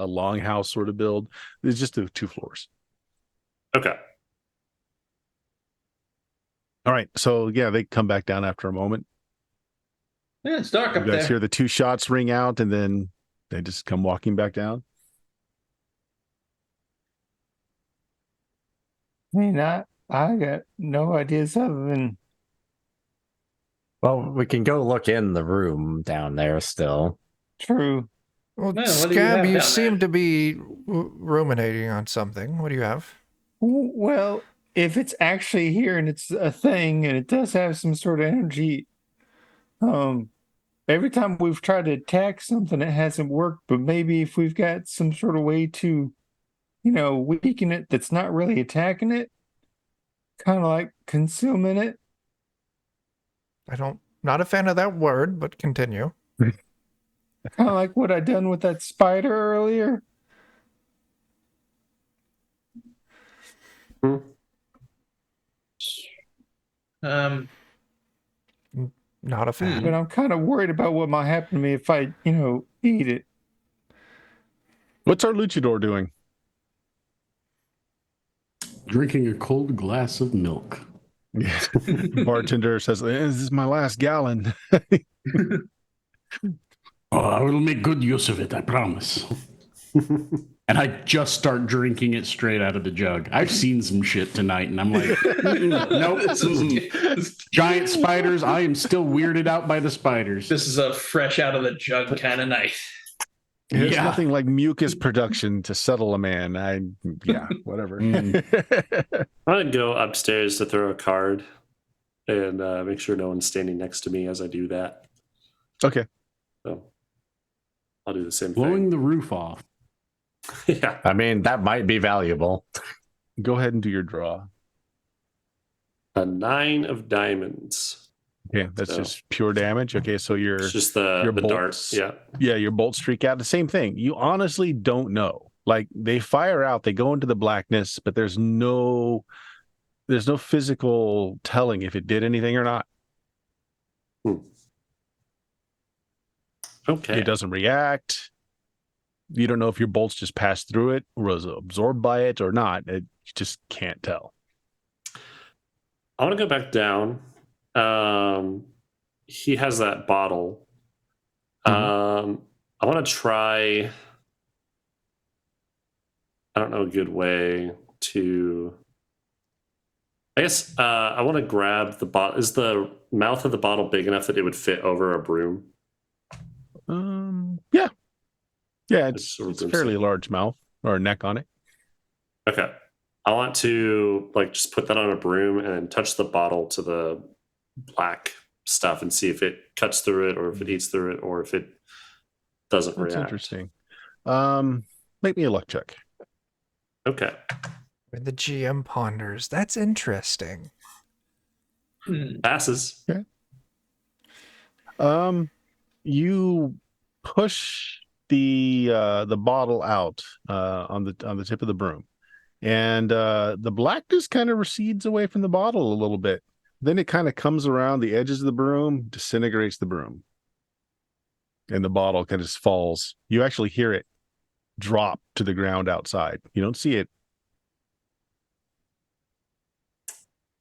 long house sort of build. There's just the 2 floors. Okay. All right, so yeah, they come back down after a moment. Yeah, it's dark You up guys there. hear the 2 shots ring out, and then they just come walking back down. I mean, I got no ideas other than Well, we can go look in the room down there still. true. Well, Well, what do you Scab, have you down seem there? to be ruminating on something. What do you have? Well, if it's actually here and it's a thing and it does have some sort of energy, every time we've tried to attack something, it hasn't worked. But maybe if we've got some sort of way to, weaken it that's not really attacking it, kind of like concealment it. Not a fan of that word, but continue. Kind of like what I done with that spider earlier. Not a fan. But I'm kind of worried about what might happen to me if I, eat it. What's our luchador doing? Drinking a cold glass of milk. Bartender says, "This is my last gallon." Oh, I will make good use of it, I promise. And I just start drinking it straight out of the jug. I've seen some shit tonight, and I'm like, nope. Giant spiders. I am still weirded out by the spiders. This is a fresh out of the jug kind of night. There's Yeah. nothing like mucus production to settle a man. Whatever. I'm going to go upstairs to throw a card and make sure no one's standing next to me as I do that. Okay. So I'll do the same Blowing thing. the roof off. Yeah. I mean, that might be valuable. Go ahead and do your draw. A 9 of diamonds. Okay, that's So- just pure damage. Okay, so It's just the your dart. bolts. Yeah. Yeah, your bolt streak out. The same thing. You honestly don't know. Like they fire out, they go into the blackness, but there's no physical telling if it did anything or not. Okay. It doesn't react. You don't know if your bolts just passed through it, or was absorbed by it or not. You just can't tell. I want to go back down. He has that bottle. I want to try. I don't know a good way to. I guess I want to grab the bottle. Is the mouth of the bottle big enough that it would fit over a broom? Yeah, It's it's sort of a fairly large mouth or a neck on it. Okay. I want to just put that on a broom and touch the bottle to the black stuff and see if it cuts through it or if it eats through it or if it doesn't That's react. interesting. Make me a luck check. Okay. When the GM ponders. That's interesting. Passes. You push the bottle out on the tip of the broom, and the blackness kind of recedes away from the bottle a little bit. Then it kind of comes around the edges of the broom, disintegrates the broom, and the bottle kind of just falls. You actually hear it drop to the ground outside. You don't see it.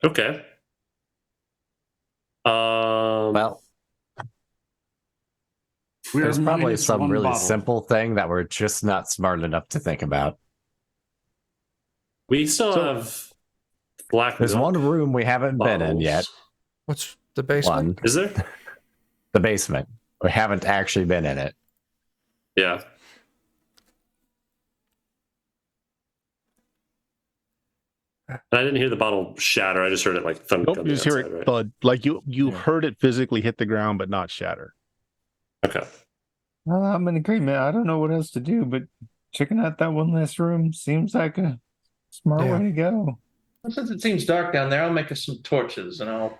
Okay. Well, There's probably minus some one really bottle. simple thing that we're just not smart enough to think about. We still have black There's milk one room we haven't been in yet. bottles. What's the basement? One, Is there? the basement. We haven't actually been in it. Yeah. I didn't hear the bottle shatter. I just heard it like thump Nope, on you the just hear outside, it right? thud. Like you heard it physically hit the ground, but not shatter. Okay. I'm in agreement. I don't know what else to do, but checking out that one last room seems like a smart Yeah. way to go. Well, since it seems dark down there, I'll make us some torches and I'll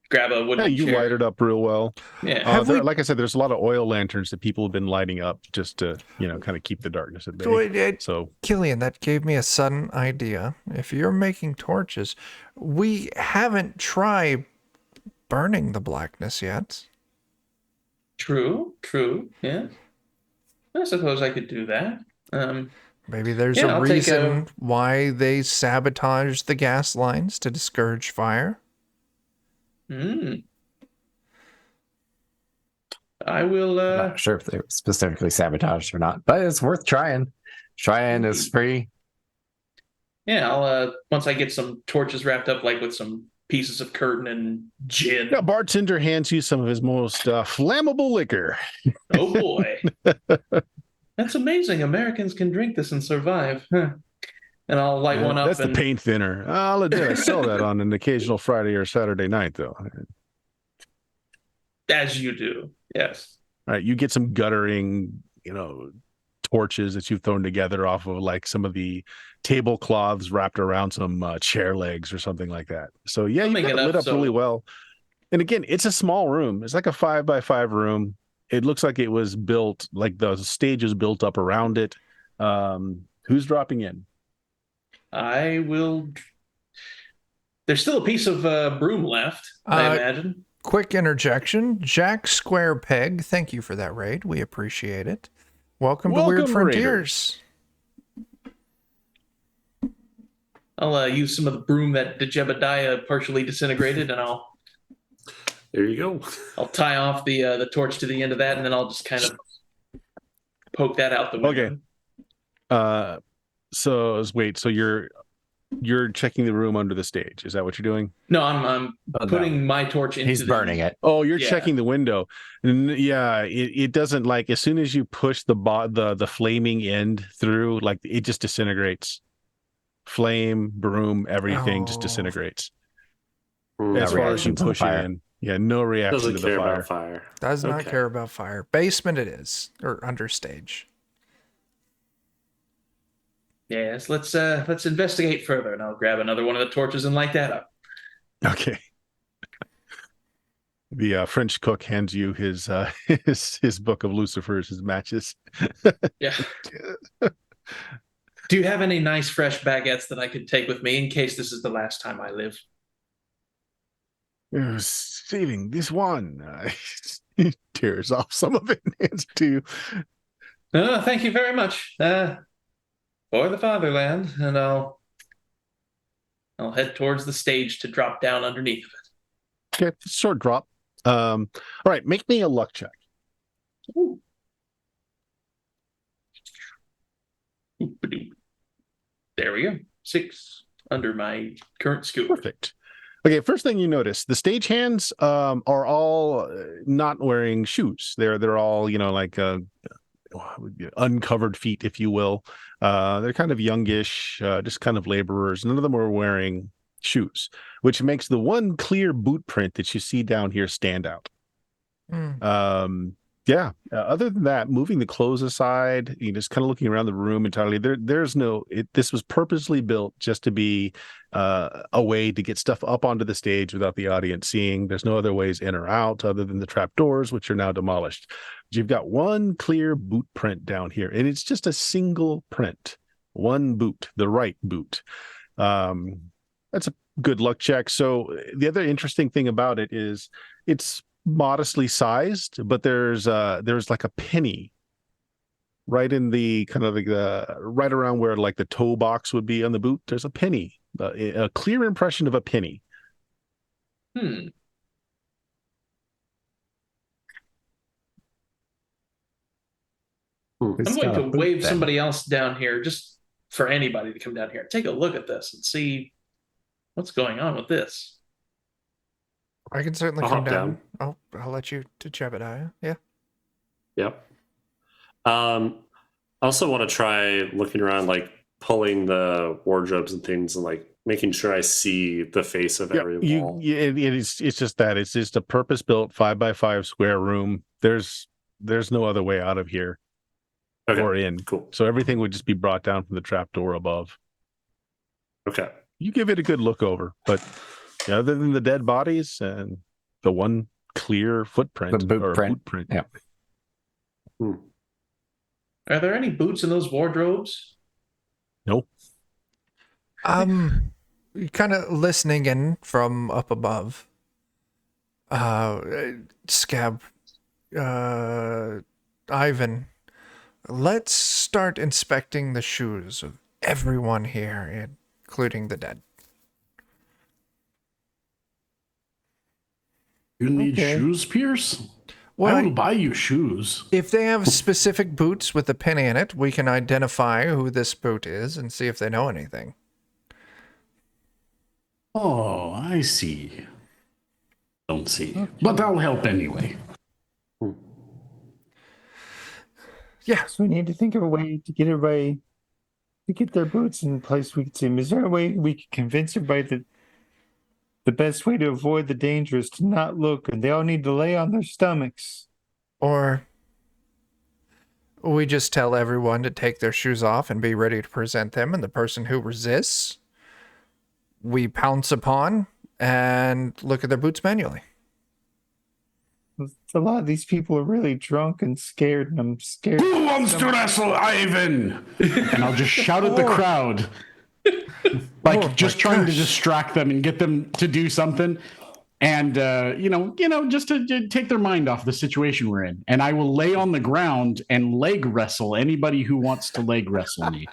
grab a Yeah, wooden you chair. light it up real well. Yeah. Have we- Like I said, there's a lot of oil lanterns that people have been lighting up just to, kind of keep the darkness at bay. So Killian, that gave me a sudden idea. If you're making torches, we haven't tried burning the blackness yet. True. Yeah. I suppose I could do that. Maybe there's Yeah, a I'll take reason why they sabotaged the gas lines to discourage fire. I will. I'm not sure if they were specifically sabotaged or not, but it's worth trying. Trying is free. Yeah, I'll. Once I get some torches wrapped up, like with some pieces of curtain and gin. yeah, bartender hands you some of his most flammable liquor. Oh boy, that's amazing! Americans can drink this and survive. Huh. And I'll light one up. That's the paint thinner. I'll admit, I sell that on an occasional Friday or Saturday night, though. As you do, yes. All right, you get some guttering, torches that you've thrown together off of like some of the tablecloths wrapped around some chair legs or something like that. So yeah, you got it lit up really well. And again, it's a small room. It's like a 5x5 room. It looks like it was built, like the stage is built up around it. Who's dropping in? I will. There's still a piece of broom left, I imagine. Quick interjection. Jack Square Peg, thank you for that raid. We appreciate it. Welcome to Weird Frontiers. I'll use some of the broom that Jebediah partially disintegrated, and There you go. I'll tie off the torch to the end of that, and then I'll just kind of poke that out the window. Okay. So you're checking the room under the stage. Is that what you're doing? No, I'm putting my torch into. He's burning it. Oh, you're checking the window. And yeah, it doesn't, like, as soon as you push the flaming end through, like, it just disintegrates. Flame, broom, everything just disintegrates. As far as you push it in. Yeah, no reaction Doesn't to the care fire. about fire. Does not care about fire. Basement it is, or understage. Yes, let's investigate further, and I'll grab another one of the torches and light that up. Okay. The French cook hands you his his book of Lucifers, his matches. Yeah. Do you have any nice fresh baguettes that I could take with me in case this is the last time I live? Saving this one. He tears off some of it and hands it to you. Thank you very much. For the fatherland, and I'll head towards the stage to drop down underneath of it. Okay, short drop. All right, make me a luck check. Ooh. There we go. 6 under my current skill. Perfect. Okay, first thing you notice, the stagehands are all not wearing shoes. They're all, like uncovered feet, if you will. They're kind of youngish, just kind of laborers. None of them are wearing shoes, which makes the one clear boot print that you see down here stand out. Yeah. Other than that, moving the clothes aside, just kind of looking around the room entirely. There's no. This was purposely built just to be a way to get stuff up onto the stage without the audience seeing. There's no other ways in or out other than the trap doors, which are now demolished. But you've got one clear boot print down here, and it's just a single print, one boot, the right boot. That's a good luck check. So the other interesting thing about it is it's modestly sized, but there's like a penny right in the kind of like the right around where like the toe box would be on the boot. There's a penny, a clear impression of a penny. I'm going to wave somebody else down here, just for anybody to come down here. Take a look at this and see what's going on with this. I can certainly I'll come hop down. I'll let you to Jebediah. Yeah. Yep. I also want to try looking around, like pulling the wardrobes and things, and like making sure I see the face of every wall. It's just that it's just a purpose-built 5x5 square room. There's no other way out of here or in. Cool. So everything would just be brought down from the trapdoor above. Okay. You give it a good look over, but other than the dead bodies and the one clear footprint, The boot print. Yeah. Are there any boots in those wardrobes? Nope. Kind of listening in from up above. Scab, Ivan, let's start inspecting the shoes of everyone here, including the dead. You need shoes, Pierce? Well, I will buy you shoes. If they have specific boots with a pin in it, we can identify who this boot is and see if they know anything. Oh, I see. Don't see. But that'll help anyway. Yeah. So we need to think of a way to get everybody to get their boots in place we can see them. Is there a way we can convince everybody that the best way to avoid the danger is to not look, and they all need to lay on their stomachs? Or we just tell everyone to take their shoes off and be ready to present them, and the person who resists, we pounce upon and look at their boots manually. A lot of these people are really drunk and scared, and I'm scared. Who wants to wrestle Ivan? And I'll just shout at the crowd. Like just trying to distract them and get them to do something. And, just to take their mind off the situation we're in. And I will lay on the ground and leg wrestle anybody who wants to leg wrestle me.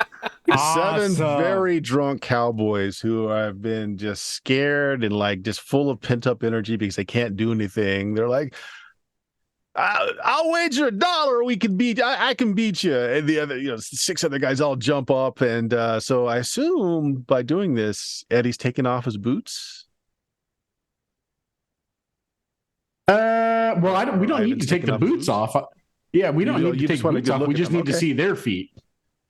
Seven very drunk cowboys who have been just scared and like just full of pent up energy because they can't do anything. They're like, I'll wager $1 we can beat. I can beat you. And the other, 6 other guys all jump up, and so I assume by doing this, Eddie's taking off his boots. We don't need to take the boots off. Yeah, we don't need to take boots off. We just need to see their feet.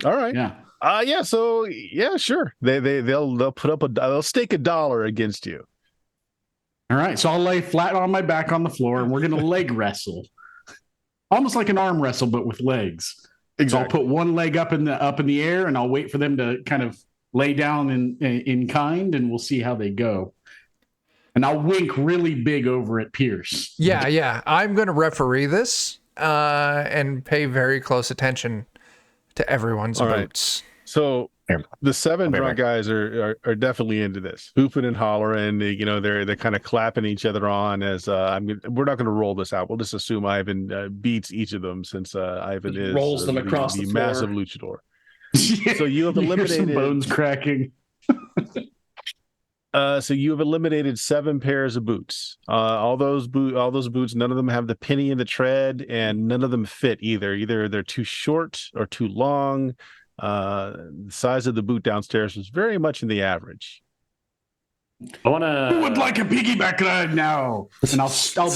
All right. Yeah. So sure. They'll put up they'll stake $1 against you. All right. So I'll lay flat on my back on the floor, and we're going to leg wrestle, almost like an arm wrestle, but with legs. Exactly. So I'll put one leg up in the air, and I'll wait for them to kind of lay down in kind, and we'll see how they go. And I'll wink really big over at Pierce. Yeah. I'm going to referee this and pay very close attention to everyone's boots. So the 7 drunk guys are definitely into this, hooping and hollering. They're kind of clapping each other on as we're not going to roll this out. We'll just assume Ivan beats each of them since Ivan rolls them across the floor. Massive luchador. So you have eliminated some bones cracking. So you have eliminated 7 pairs of boots. All those boots, none of them have the penny in the tread, and none of them fit either. Either they're too short or too long. The size of the boot downstairs was very much in the average. I want to. Who would like a piggyback ride now? And I'll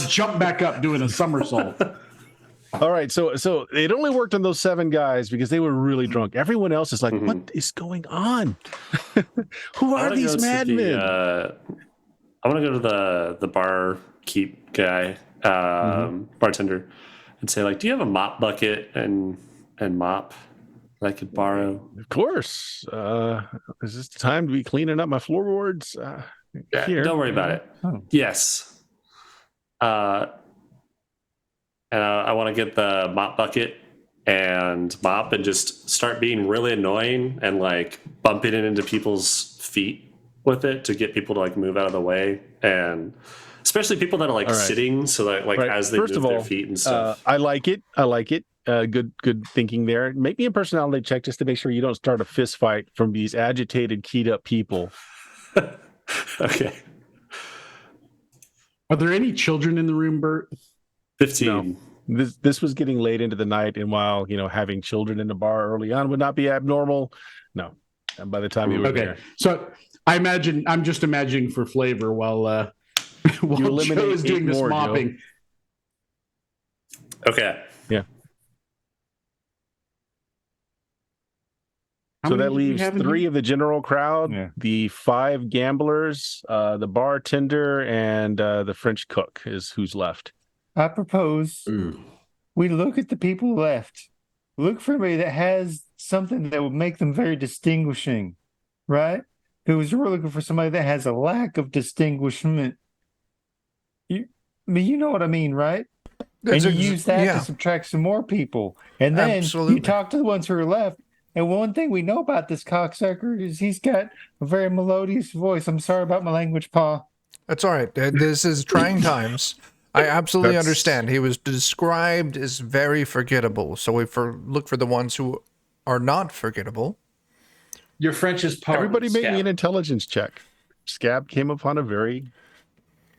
jump back up doing a somersault. All right, so it only worked on those 7 guys because they were really drunk. Everyone else is like, what is going on? Who are these madmen? I want to go to the bar keep guy, bartender, and say, like, do you have a mop bucket and mop that I could borrow? Of course. Is this the time to be cleaning up my floorboards? Here. Don't worry about it. Oh. Yes. And I want to get the mop bucket and mop and just start being really annoying and like bumping it into people's feet with it to get people to like move out of the way, and especially people that are like sitting, so that like as they move their feet and stuff. I like it. Good thinking there. Make me a personality check just to make sure you don't start a fist fight from these agitated, keyed up people. Okay. Are there any children in the room, Bert? 15. No. This was getting late into the night, and while having children in the bar early on would not be abnormal, no. And by the time you were there, so I'm just imagining for flavor while Joe is doing this mopping. Joe. Okay. Yeah. So that leaves 3 of the general crowd, the 5 gamblers, the bartender, and the French cook is who's left. I propose we look at the people left. Look for somebody that has something that would make them very distinguishing, right? Because we're looking for somebody that has a lack of distinguishment. You know what I mean, right? And you use that to subtract some more people. And then you talk to the ones who are left. And one thing we know about this cocksucker is he's got a very melodious voice. I'm sorry about my language, Paul. That's all right. This is trying times. I absolutely understand. He was described as very forgettable. So we look for the ones who are not forgettable. Your French is part. Everybody make me an intelligence check. Scab came upon a very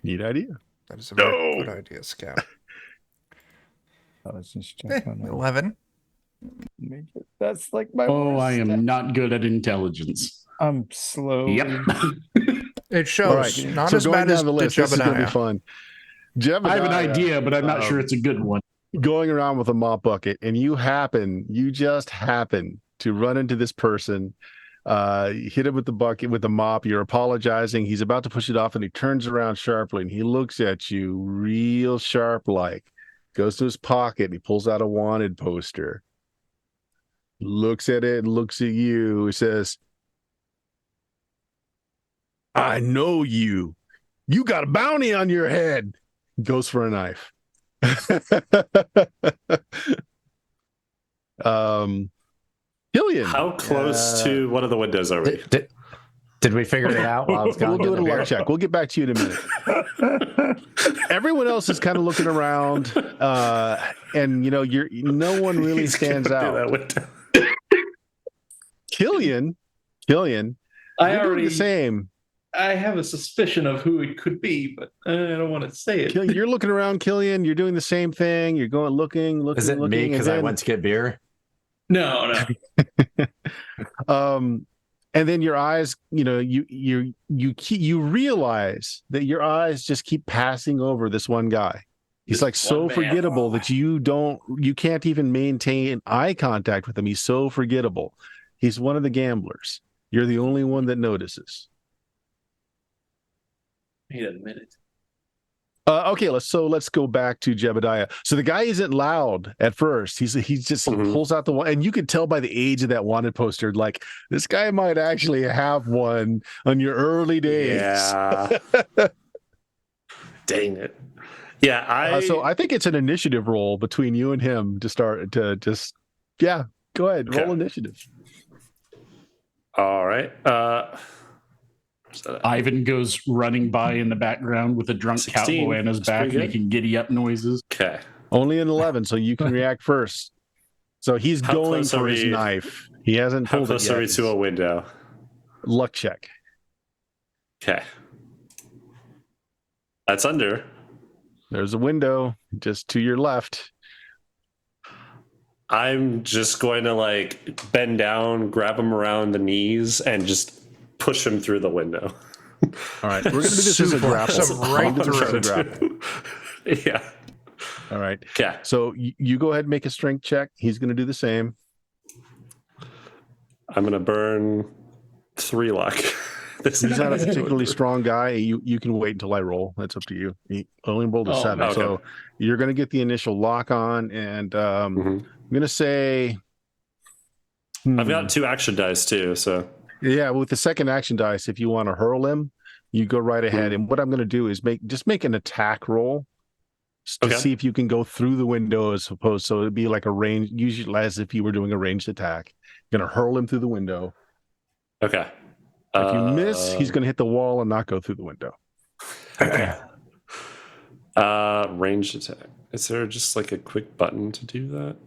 neat idea. That is a very good idea, Scab. 11. That's like my worst. I am not good at intelligence. I'm slow. Yep. It shows. Right. Not as bad as the list. This is going to be fun. I have an idea, but I'm not sure it's a good one. Going around with a mop bucket, and you just happen to run into this person, hit him with the bucket, with the mop. You're apologizing. He's about to push it off, and he turns around sharply, and he looks at you real sharp-like. Goes to his pocket, and he pulls out a wanted poster. Looks at it and looks at you. He says, I know you. You got a bounty on your head. Goes for a knife. Killian. How close to one of the windows are we? Did we figure it out while I was gone? We'll do a luck check. We'll get back to you in a minute. Everyone else is kind of looking around, and no one really stands out. Killian, I already the same. I have a suspicion of who it could be, but I don't want to say it. Killian, you're looking around, Killian. You're doing the same thing. You're going looking. Is it me because I went to get beer? No. And then your eyes, you realize that your eyes just keep passing over this one guy. He's like so forgettable that you can't even maintain eye contact with him. He's so forgettable. He's one of the gamblers. You're the only one that notices. Wait a minute. Okay, let's go back to Jebediah. So the guy isn't loud at first. He pulls out the one, and you can tell by the age of that wanted poster, like this guy might actually have one on your early days. Yeah. Dang it. Yeah, so I think it's an initiative roll between you and him to start to just go ahead, roll initiative. All right. Ivan goes running by in the background with a drunk 16. cowboy on his back, making giddy up noises. Okay. Only an 11, so you can react first. So he's going for his knife. He hasn't pulled it yet. How close are we to a window? Luck check. Okay. That's under. There's a window just to your left. I'm just going to bend down, grab him around the knees, and just push him through the window. All right, we're going to do this as a grapple. Right through. Yeah. All right. Okay. So you go ahead and make a strength check. He's going to do the same. I'm going to burn 3 luck. He's not a particularly strong guy. You can wait until I roll. That's up to you. He only rolled a 7, okay. So you're going to get the initial lock on, and I'm going to say I've got 2 action dice too, so yeah. With the second action dice, if you want to hurl him, you go right ahead. And what I'm going to do is make an attack roll to see if you can go through the window, as opposed. So it'd be like a range, usually as if you were doing a ranged attack. You're going to hurl him through the window. Okay. If you miss, he's going to hit the wall and not go through the window. Okay. Ranged attack. Is there just a quick button to do that?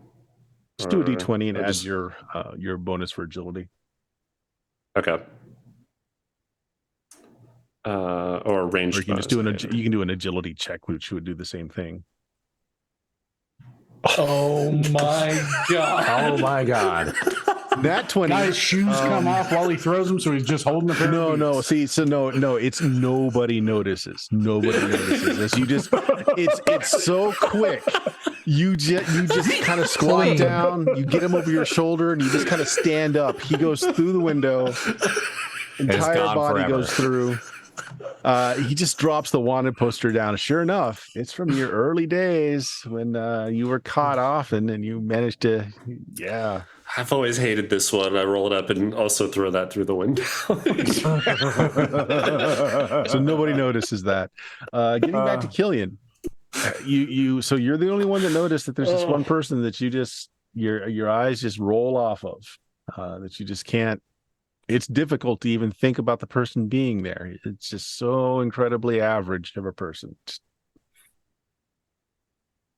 Just do a D20 and add your bonus for agility. Okay. Or ranged. Or you can just you can do an agility check, which would do the same thing. Oh my god! Oh my god. That 20. Guy's shoes come off while he throws them, so he's just holding a pair of No. boots. See, so no. It's nobody notices. Nobody notices. As you just, it's so quick. You just kind of squat Clean. down. You get him over your shoulder, and you just kind of stand up. He goes through the window. Entire gone body forever. goes through. He just drops the wanted poster down. Sure enough, it's from your early days when you were caught often, and you managed to, yeah. I've always hated this one. I roll it up and also throw that through the window. So nobody notices that. Getting back to Killian, so you're the only one that noticed that there's this one person that you just your eyes just roll off of, that you just can't. It's difficult to even think about the person being there. It's just so incredibly average of a person.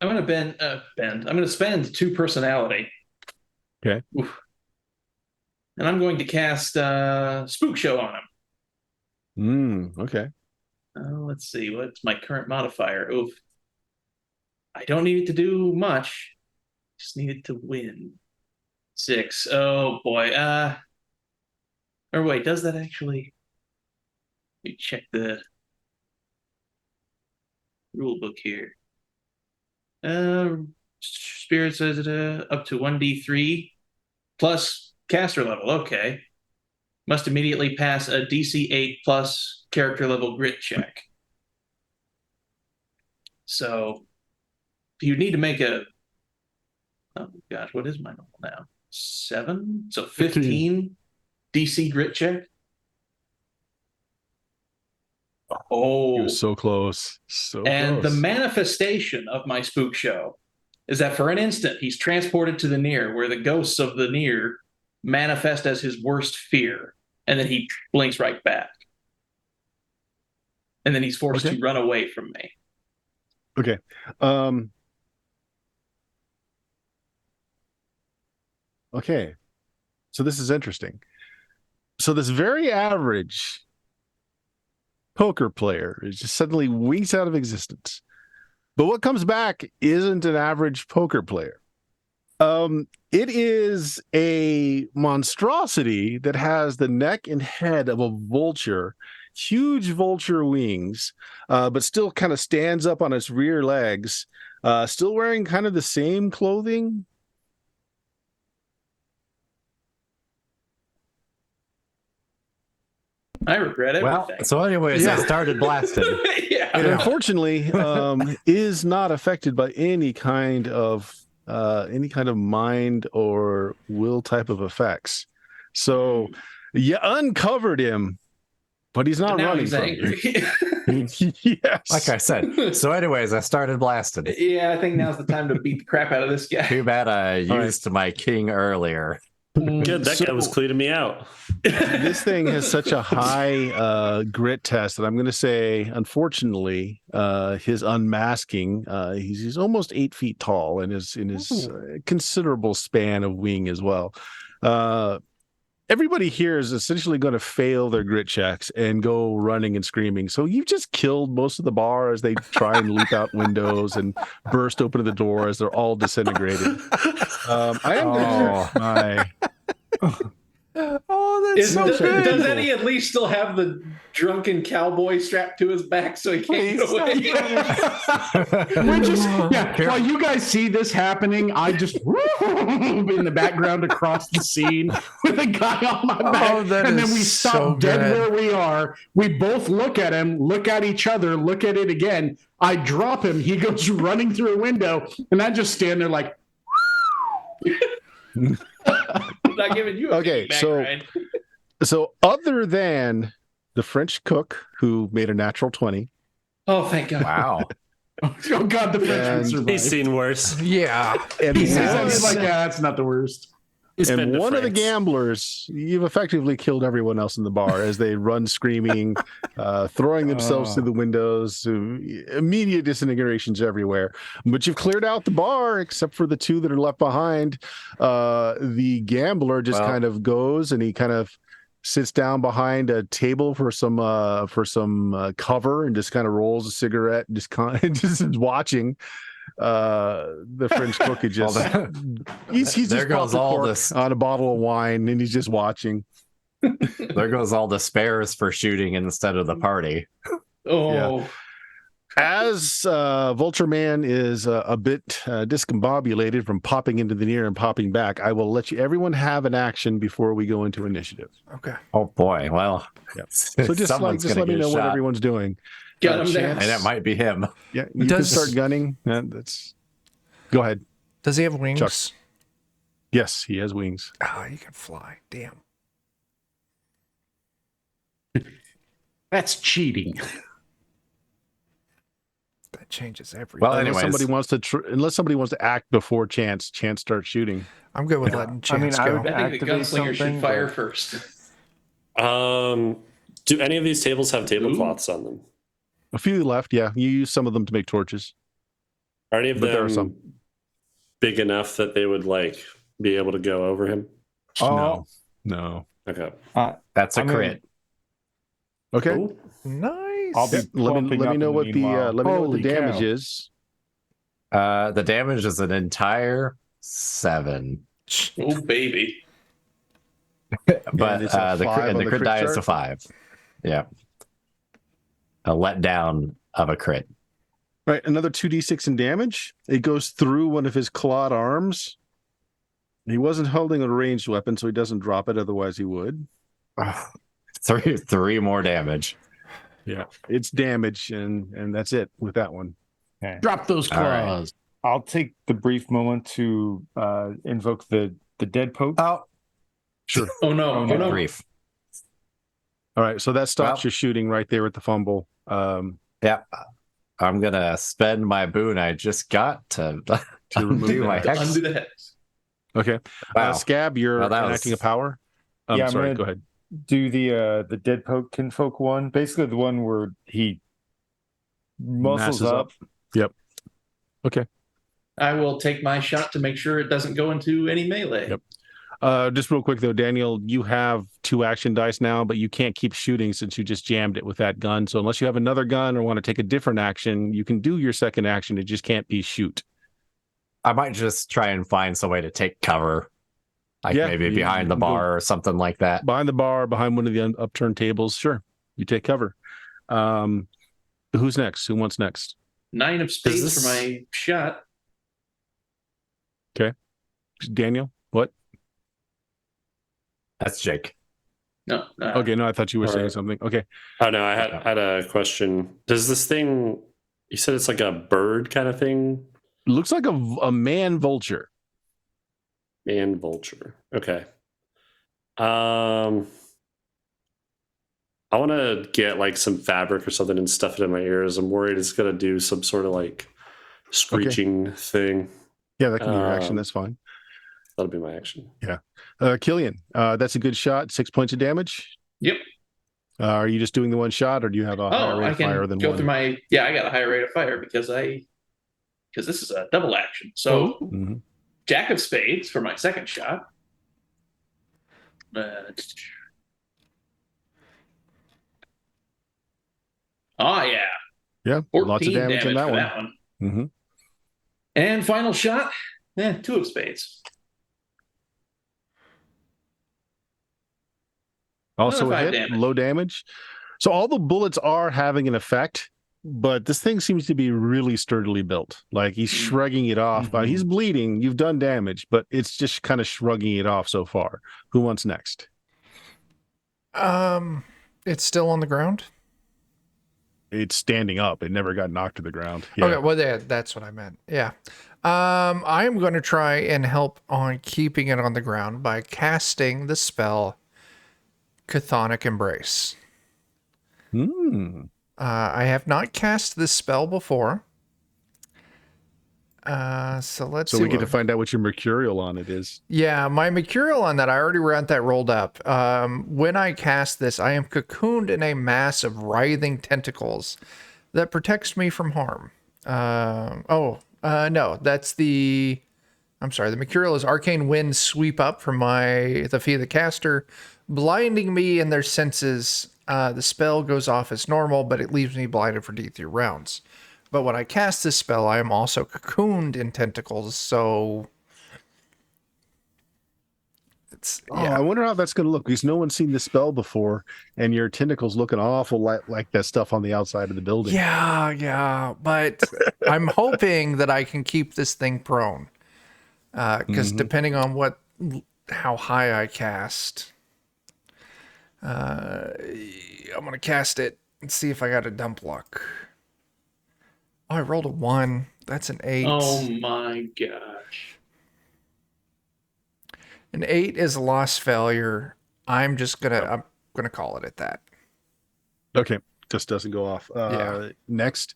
I'm going to bend. I'm going to spend 2 personality. Okay. Oof. And I'm going to cast Spook Show on him. Okay. Let's see. What's my current modifier? Oof. I don't need it to do much. Just need it to win. 6. Oh boy. Or wait, does that actually? Let me check the rule book here. Spirit says it up to 1d3 plus caster level. Okay. Must immediately pass a DC 8 plus character level grit check. So you need to make a. Oh gosh, what is my normal now? 7? So 15 DC grit check. Oh, He was so close. So and close. the manifestation of my spook show is that for an instant he's transported to the near, where the ghosts of the near manifest as his worst fear, and then he blinks right back, and then he's forced to run away from me. Okay. Okay. So this is interesting. So this very average poker player is just suddenly winks out of existence. But what comes back isn't an average poker player. It is a monstrosity that has the neck and head of a vulture, huge vulture wings, but still kind of stands up on its rear legs, still wearing kind of the same clothing. I regret everything. Well, so anyways, I started blasting. Yeah. And unfortunately, is not affected by any kind of mind or will type of effects. So you uncovered him, but he's not Now running he's from angry. you. Yes. Like I said. So anyways, I started blasting. Yeah, I think now's the time to beat the crap out of this guy. Too bad I used my king earlier. Good, that guy was cleaning me out. This thing has such a high grit test that I'm going to say, unfortunately, his unmasking, he's almost 8 feet tall and is in his considerable span of wing as well. Everybody here is essentially going to fail their grit checks and go running and screaming. So you've just killed most of the bar as they try and leap out windows and burst open the door as they're all disintegrated. I am going to my. Oh, that's so good. Does Eddie at least still have the drunken cowboy strapped to his back so he can't get away? We're just, while you guys see this happening, I just in the background across the scene with a guy on my back. And then we stop so dead good. where we are. We both look at him, look at each other, look at it again. I drop him. He goes running through a window. And I just stand there like. I'm not giving you a piggyback ride. So other than the French cook who made a natural 20. Oh, thank God. Wow. Oh God, the Frenchman survived. He's seen worse. Yeah. And He's one, like, that's not the worst. and one of the gamblers, you've effectively killed everyone else in the bar as they run screaming, throwing themselves through the windows, immediate disintegrations everywhere. But you've cleared out the bar except for the 2 that are left behind. The gambler just kind of goes and he kind of sits down behind a table for some cover and just kind of rolls a cigarette and just is watching. the French cook could just he's There just goes popped the all cork this. on a bottle of wine and he's just watching. There goes all the spares for shooting instead of the party. Oh, As Vulture Man is a bit discombobulated from popping into the near and popping back, I will let everyone have an action before we go into initiative. Okay. Oh boy, well, Yep. So just let me know what everyone's doing. Got him down. And it might be him. Yeah, you can start gunning. That's go ahead. Does he have wings? Chuck. Yes, he has wings. Oh, he can fly. Damn. That's cheating. That changes everything. Well, Unless anyways, somebody wants to act before Chance starts shooting. I'm good with letting Chance I go. would I think the activate gunslinger should something, fire but- first. Do any of these tables have tablecloths on them? A few left, yeah. You use some of them to make torches. Are any of But there are them some. big enough that they would like be able to go over him? No. Okay. that's a I'm gonna- crit. Okay. Cool. Nice. I'll be Let me pumping up know in what the meanwhile. let me know what the Holy damage cow. is. The damage is an entire 7. Oh, baby. But it's a the 5 crit, on the crit die is a chart? 5. Yeah. A letdown of a crit. Right, another 2d6 in damage. It goes through one of his clawed arms. He wasn't holding a ranged weapon, so he doesn't drop it. Otherwise, he would. Three more damage. Yeah, it's damage, and that's it with that one. Okay. Drop those All right. claws. I'll take the brief moment to invoke the dead poke. Oh, Sure. Oh no! Oh good no! grief. All right, so that stops Well- your shooting right there at the fumble. Yeah. I'm going to spend my boon I just got to remove undo my that. hex. Undo the hex. Okay. Wow. Scab, you're Well, that enacting was- a power. Yeah, I'm Sorry, gonna- go ahead. Do the dead poke kinfolk one, basically the one where he muscles Masses up. Yep. Okay. I will take my shot to make sure it doesn't go into any melee. Yep. Just real quick though, Daniel, you have 2 action dice now, but you can't keep shooting since you just jammed it with that gun. So unless you have another gun or want to take a different action, you can do your second action. It just can't be shoot. I might just try and find some way to take cover. Like Yeah, maybe you behind the can go- bar or something like that. Behind the bar, behind one of the upturned tables, sure. You take cover. Who's next? Who wants next? 9 of spades this- for my shot. Daniel? What? That's Jake. No. Okay, no, I thought you were saying Alright. something. Okay. Oh no, I had a question. Does this thing? You said it's like a bird kind of thing. Looks like a man vulture. Man vulture. Okay. I want to get like some fabric or something and stuff it in my ears. I'm worried it's gonna do some sort of like screeching thing. Yeah, that can be your action. Um, That's fine. That'll be my action. Killian, that's a good shot. 6 points of damage. Yep. Are you just doing the one shot, or do you have a higher Oh, rate I of fire can than go one? through my. Yeah, I got a higher rate of fire because this is a double action. So Mhm. Jack of spades for my second shot. Oh yeah, Yeah, 14 lots of damage in that for one. that one. Mhm. And final shot, 2 of spades. Also Another a 5 hit, damage. low damage. So all the bullets are having an effect, but this thing seems to be really sturdily built. Like he's shrugging it off. Mhm. He's bleeding. You've done damage, but it's just kind of shrugging it off so far. Who wants next? It's still on the ground. It's standing up. It never got knocked to the ground. Yeah. Okay, well, that's what I meant. Yeah. I am going to try and help on keeping it on the ground by casting the spell Chthonic Embrace. I have not cast this spell before. So let's So see. we get what- to find out what your mercurial on it is. Yeah, my mercurial on that, I already got that rolled up. When I cast this, I am cocooned in a mass of writhing tentacles that protects me from harm. No, that's the... I'm sorry, the mercurial is arcane winds sweep up from the feet of the caster, blinding me in their senses. The spell goes off as normal, but it leaves me blinded for D3 rounds. But when I cast this spell, I am also cocooned in tentacles, so it's I wonder how that's going to look, because no one's seen this spell before, and your tentacles look an awful lot like that stuff on the outside of the building. Yeah, but I'm hoping that I can keep this thing prone, because depending on how high I cast, I'm gonna cast it and see if I got a dump luck. Oh, I rolled a 1. That's an 8. Oh my gosh. An 8 is a loss failure. I'm gonna call it at that. Okay, just doesn't go off. Next,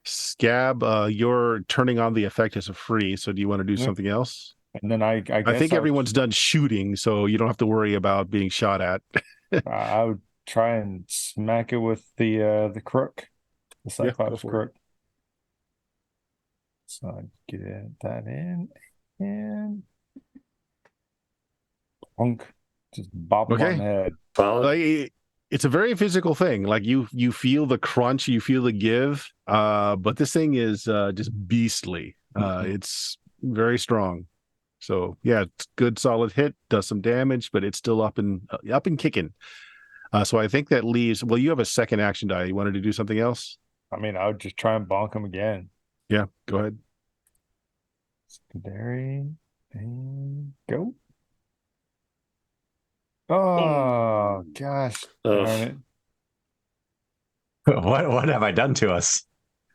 Scab, you're turning on the effect as a free, so do you want to do something else? And then I guess I think everyone's done shooting, so you don't have to worry about being shot at. I would try and smack it with the crook, the Cyclops crook. So I get that in and plunk, just bop him on the head. Like, it's a very physical thing. Like you feel the crunch, you feel the give, but this thing is just beastly. It's very strong. So yeah, it's good, solid hit, does some damage, but it's still up and kicking. So I think that leaves. Well, you have a second action die. You wanted to do something else? I mean, I would just try and bonk him again. Yeah, go ahead. Secondary and go. Oh gosh, darn it. What have I done to us?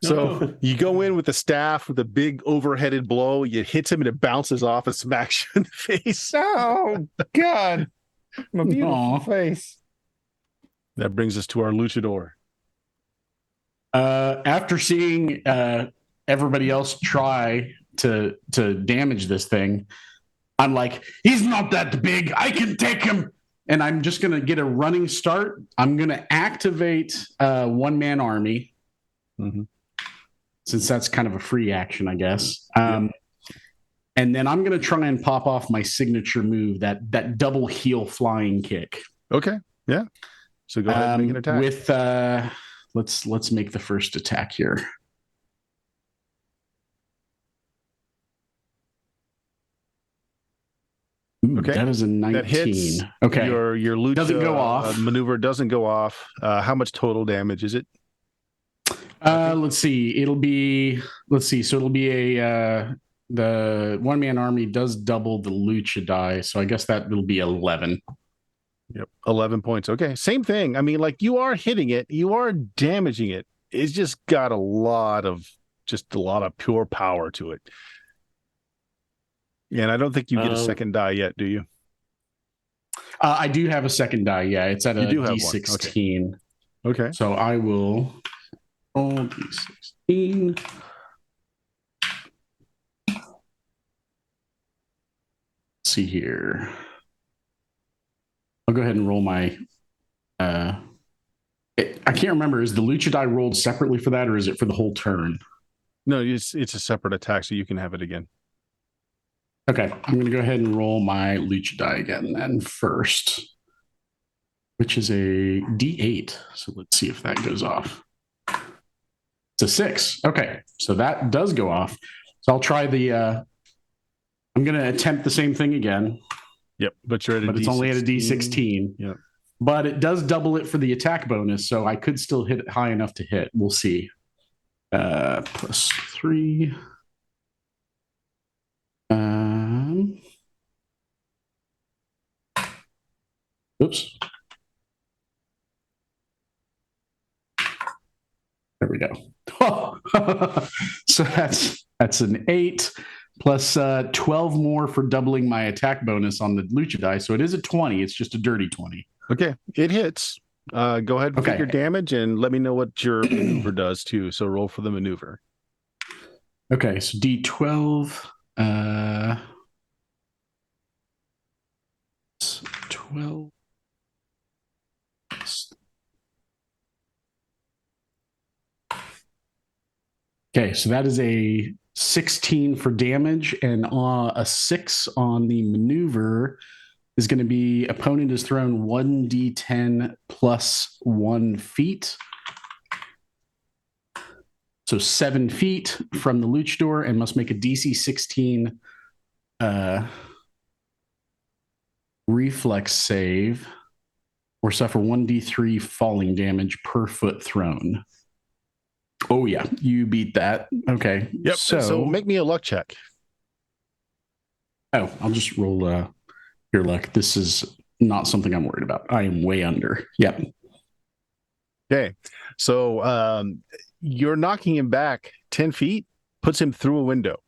So you go in with the staff with a big overheaded blow. You hit him and it bounces off and smacks you in the face. Oh God, my beautiful face. That brings us to our luchador. After seeing everybody else try to damage this thing, I'm like, he's not that big. I can take him. And I'm just going to get a running start. I'm going to activate one-man army. Since that's kind of a free action, I guess. And then I'm going to try and pop off my signature move, that double heel flying kick. Okay. Yeah. So go ahead and make an attack. With let's make the first attack here. Ooh, okay. That is a 19. That hits. Okay. Your lucha doesn't go off. Maneuver doesn't go off. How much total damage is it? Let's see. So it'll be the one-man army does double the lucha die, so I guess that will be 11. Yep, 11 points. Okay, same thing. I mean, like, you are hitting it, you are damaging it. It's just got a lot of pure power to it. Yeah, and I don't think you get a second die yet, do you? I do have a second die. Yeah, it's at a D16. Okay. So I will roll D16. Let's see here. I'll go ahead and roll my. I can't remember. Is the lucha die rolled separately for that, or is it for the whole turn? No, it's a separate attack, so you can have it again. Okay, I'm going to go ahead and roll my lucha die again then first, which is a D8. So let's see if that goes off. It's a 6. Okay, so that does go off. So I'll try the. I'm going to attempt the same thing again. Yep, but you're at a but D16. It's only at a D16. Yep. But it does double it for the attack bonus, so I could still hit it high enough to hit. We'll see. +3. Oops. There we go. So that's an 8 plus 12 more for doubling my attack bonus on the lucha die. So it is a 20. It's just a dirty 20. Okay, it hits. Go ahead and pick your damage and let me know what your maneuver does too. So roll for the maneuver. Okay, so D12. 12. Okay, so that is a 16 for damage, and a 6 on the maneuver is going to be opponent is thrown 1d10 plus 1 feet. So 7 feet from the luchador and must make a DC 16 reflex save or suffer 1d3 falling damage per foot thrown. Oh, yeah. You beat that. Okay. Yep. So make me a luck check. Oh, I'll just roll your luck. This is not something I'm worried about. I am way under. Yep. Okay. So you're knocking him back 10 feet, puts him through a window.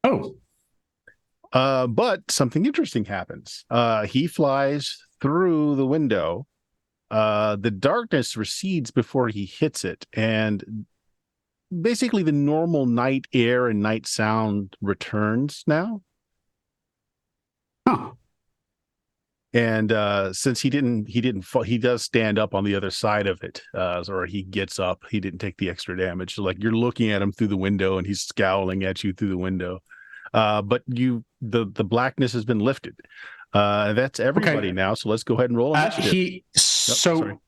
Oh. But something interesting happens. He flies through the window. The darkness recedes before he hits it, and basically the normal night air and night sound returns now. Huh. And since he didn't fall, he does stand up on the other side of it, or he gets up. He didn't take the extra damage. So like you're looking at him through the window, and he's scowling at you through the window. But the blackness has been lifted. That's everybody now. So let's go ahead and roll initiative.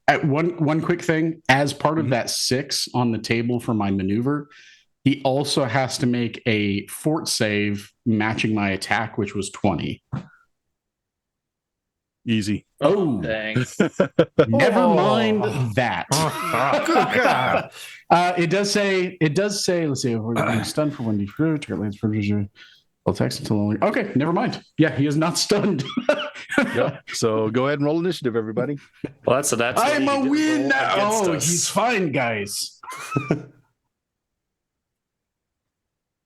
At one quick thing, as part of that 6 on the table for my maneuver, he also has to make a fort save matching my attack, which was 20. Easy. Oh, dang. Never mind that. Good God. It does say, let's see, we're stunned for 1d4, I'll text until only. Okay, never mind. Yeah, he is not stunned. Yep. So go ahead and roll initiative, everybody. Well, that's I'm a win now. Oh, us. he's fine, guys.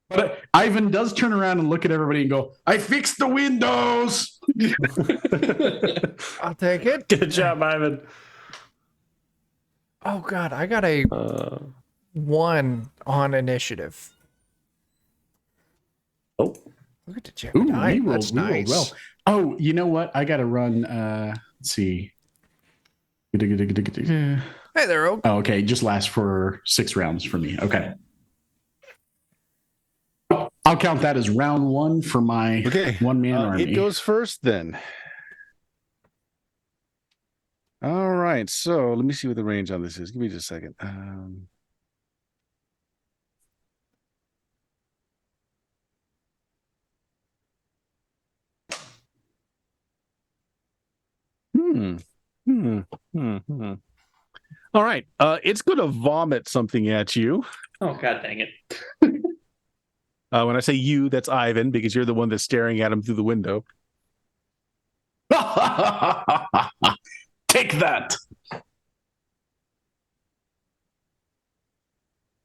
But Ivan does turn around and look at everybody and go, I fixed the windows. I'll take it. Good job, Ivan. Oh God, I got a 1 on initiative. Oh, Look at the Ooh, Gemini. we rolled, That's we rolled nice. well. Oh, you know what? I got to run. Let's see. Hey there, Oak. Oh, okay. Just lasts for 6 rounds for me. Okay. I'll count that as round 1 for my one-man army. It goes first then. All right. So let me see what the range on this is. Give me just a second. All right. It's going to vomit something at you. Oh, God dang it. When I say you, that's Ivan, because you're the one that's staring at him through the window. Take that.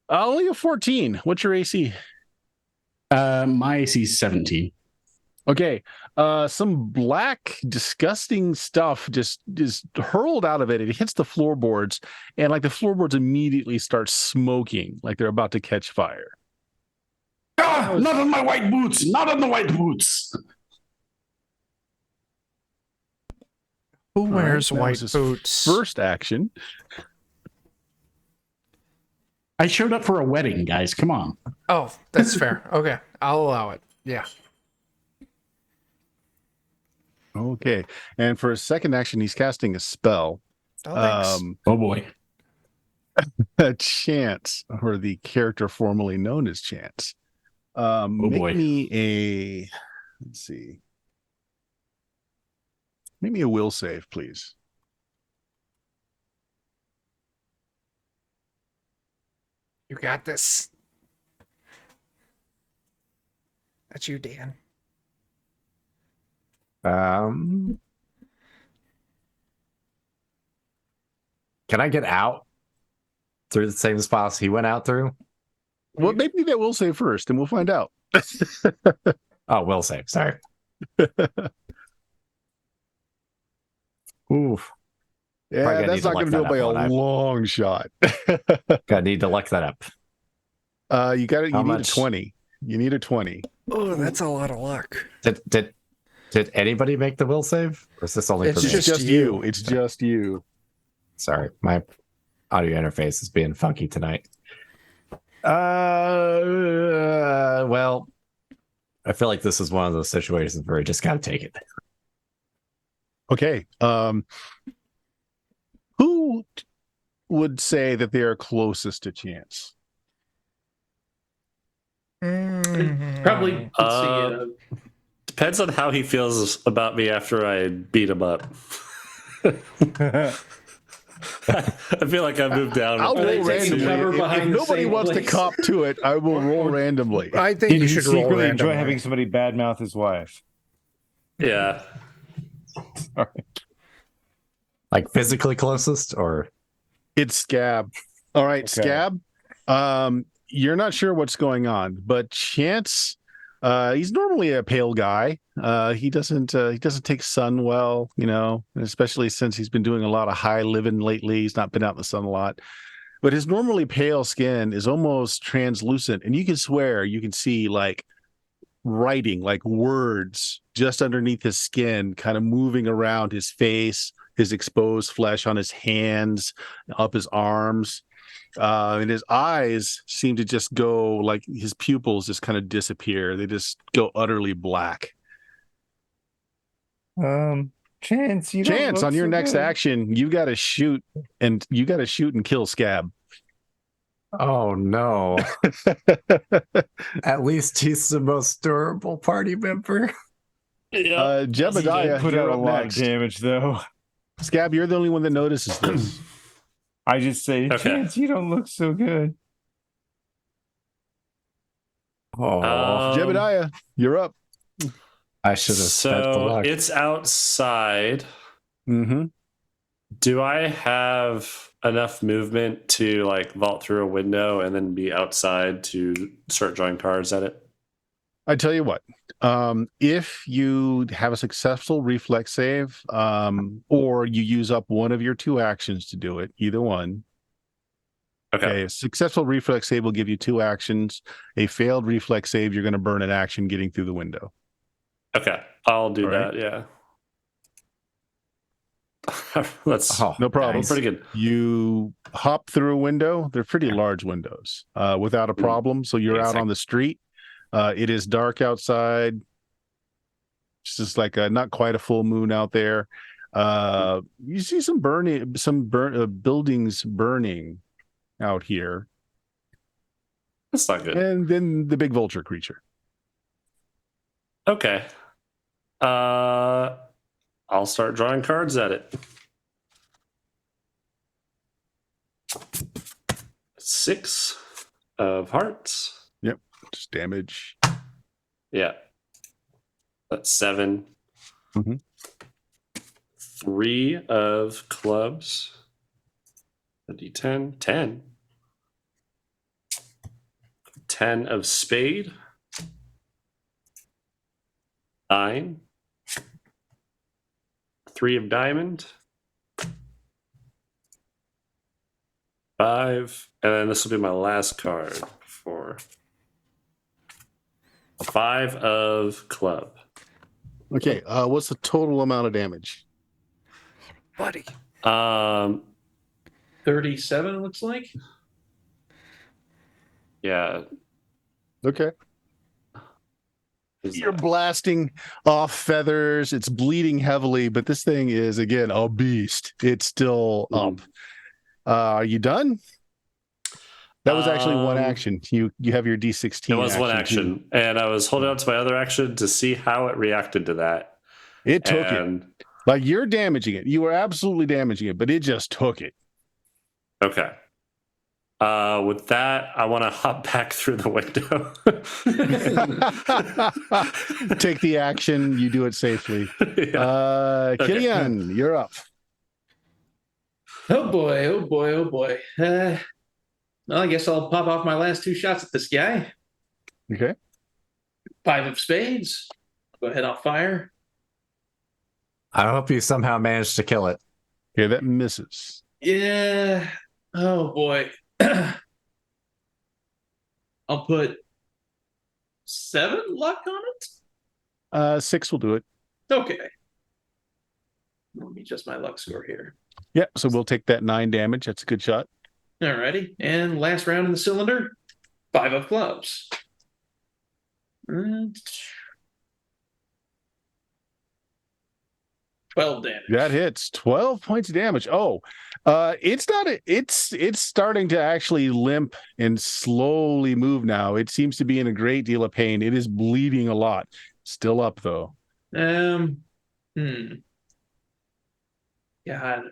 Only a 14. What's your AC? My AC is 17. Okay. Some black, disgusting stuff just is hurled out of it. It hits the floorboards, and like the floorboards immediately start smoking, like they're about to catch fire. Ah, not on my white boots. Not on the white boots. Who wears That was white his boots? First action. I showed up for a wedding, guys. Come on. Oh, that's fair. Okay, I'll allow it. Yeah. Okay. And for his second action, he's casting a spell. Oh, thanks. Oh boy. A Chance, or the character formerly known as Chance. Make me a, let's see. Make me a will save, please. You got this. That's you, Dan. Can I get out through the same spots he went out through? Well, maybe that will save first, and we'll find out. Oh, will save. Sorry. Oof. Yeah, that's not going to do it by a long shot. Gonna need to look that up. You got it. You need a 20. You need a 20. Oh, that's a lot of luck. Did anybody make the will save? Or is this only for me? It's just you. It's just you. Sorry, my audio interface is being funky tonight. Well, I feel like this is one of those situations where you just gotta take it. Okay. Who would say that they are closest to Chance? Probably, let's see. Depends on how he feels about me after I beat him up. I feel like I moved down. I'll Are they roll taking randomly. cover If behind the nobody same wants to place? cop to it, I will roll randomly. I think Did you he should roll secretly enjoy randomly. having somebody badmouth his wife? Yeah. Like physically closest, or It's Scab. All right, Okay. Scab. You're not sure what's going on, but Chance, he's normally a pale guy. He doesn't take sun well, especially since he's been doing a lot of high living lately. He's not been out in the sun a lot. But his normally pale skin is almost translucent, and you can swear you can see like writing, like words just underneath his skin, kind of moving around his face, his exposed flesh on his hands, up his arms. And his eyes seem to just go like his pupils just kind of disappear. They just go utterly black. Chance, you don't Chance, look on your so next good. action, you got to shoot and kill Scab. oh no. At least he's the most durable party member. Jebediah, Put you're out a up lot next. of damage, though. Scab, you're the only one that notices this. I just say, Okay. Chance, you don't look so good. Oh, Jebediah, you're up. I should have spent the So luck. it's outside. Mm-hmm. Do I have enough movement to like vault through a window and then be outside to start drawing cards at it? I tell you what, if you have a successful reflex save, or you use up one of your 2 actions to do it, either one. Okay. A successful reflex save will give you 2 actions. A failed reflex save, you're going to burn an action getting through the window. Okay. I'll do All right. that. Yeah. That's No problem. pretty good. You hop through a window. They're pretty large windows, without a problem. So you're out on the street. It is dark outside. It's just like not quite a full moon out there. You see some buildings burning out here, That's not good. and then the big vulture creature. Okay. I'll start drawing cards at it. 6 of hearts. Yep, just damage. Yeah. That's 7. Mhm. 3 of clubs. A d10. 10. 10 of spade. 9. 3 of diamond. 5. And then this will be my last card for 5 of club. Okay, what's the total amount of damage? Buddy. 37 looks like. Yeah. Okay. Is You're that- blasting off feathers. It's bleeding heavily, but this thing is, again, a beast. It's still up. Are you done? That was actually one action. You have your D16. It was one too. action, and I was holding on to my other action to see how it reacted to that. It took it. And Like, you're damaging it. You were absolutely damaging it, but it just took it. okay. With that, I want to hop back through the window. Take the action. You do it safely. Yeah. Killian, you're up. Oh boy, oh boy, oh boy. Well, I guess I'll pop off my last 2 shots at this guy. Okay. 5 of spades. Go ahead, I'll fire. I hope you somehow managed to kill it. Yeah, that misses. Yeah. Oh boy. I'll put 7 luck on it. 6 will do it. Okay. Let me adjust my luck score here. Yeah, so we'll take that 9 damage. That's a good shot. Alrighty. And last round in the cylinder, 5 of clubs. And 12 damage. That hits 12 points of damage. Oh, it's not. It's starting to actually limp and slowly move now. It seems to be in a great deal of pain. It is bleeding a lot. Still up though. God.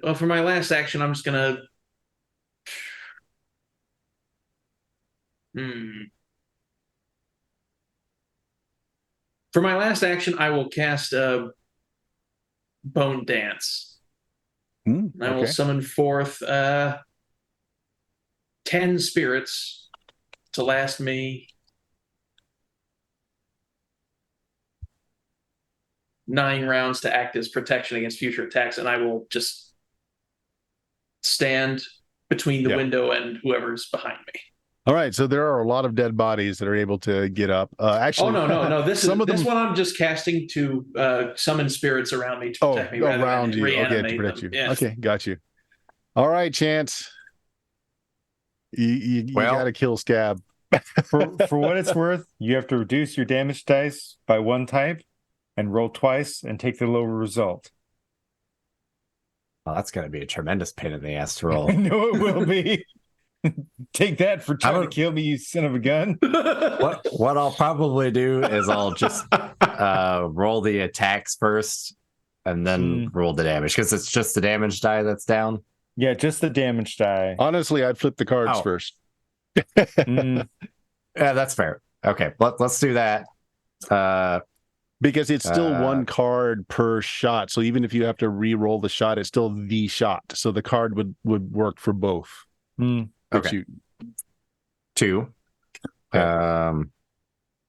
Well, for my last action, I'm just gonna. For my last action, I will cast Bone Dance. I will summon forth 10 spirits to last me 9 rounds to act as protection against future attacks, and I will just stand between the window and whoever's behind me. All right, so there are a lot of dead bodies that are able to get up. Actually, no. This one I'm just casting to summon spirits around me to protect me around you. Okay, to protect you. Yes. Okay, got you. All right, Chance. You got to kill Scab. For what it's worth, you have to reduce your damage dice by 1 type and roll twice and take the lower result. Well, that's going to be a tremendous pain in the ass to roll. I know it will be. Take that for trying to kill me, you son of a gun. What I'll probably do is I'll just roll the attacks first and then roll the damage, because it's just the damage die that's down. Yeah, just the damage die. Honestly, I'd flip the cards first. Yeah, that's fair. Okay, let's do that. Because it's still 1 card per shot. So even if you have to re-roll the shot, it's still the shot. So the card would work for both. Okay. 2.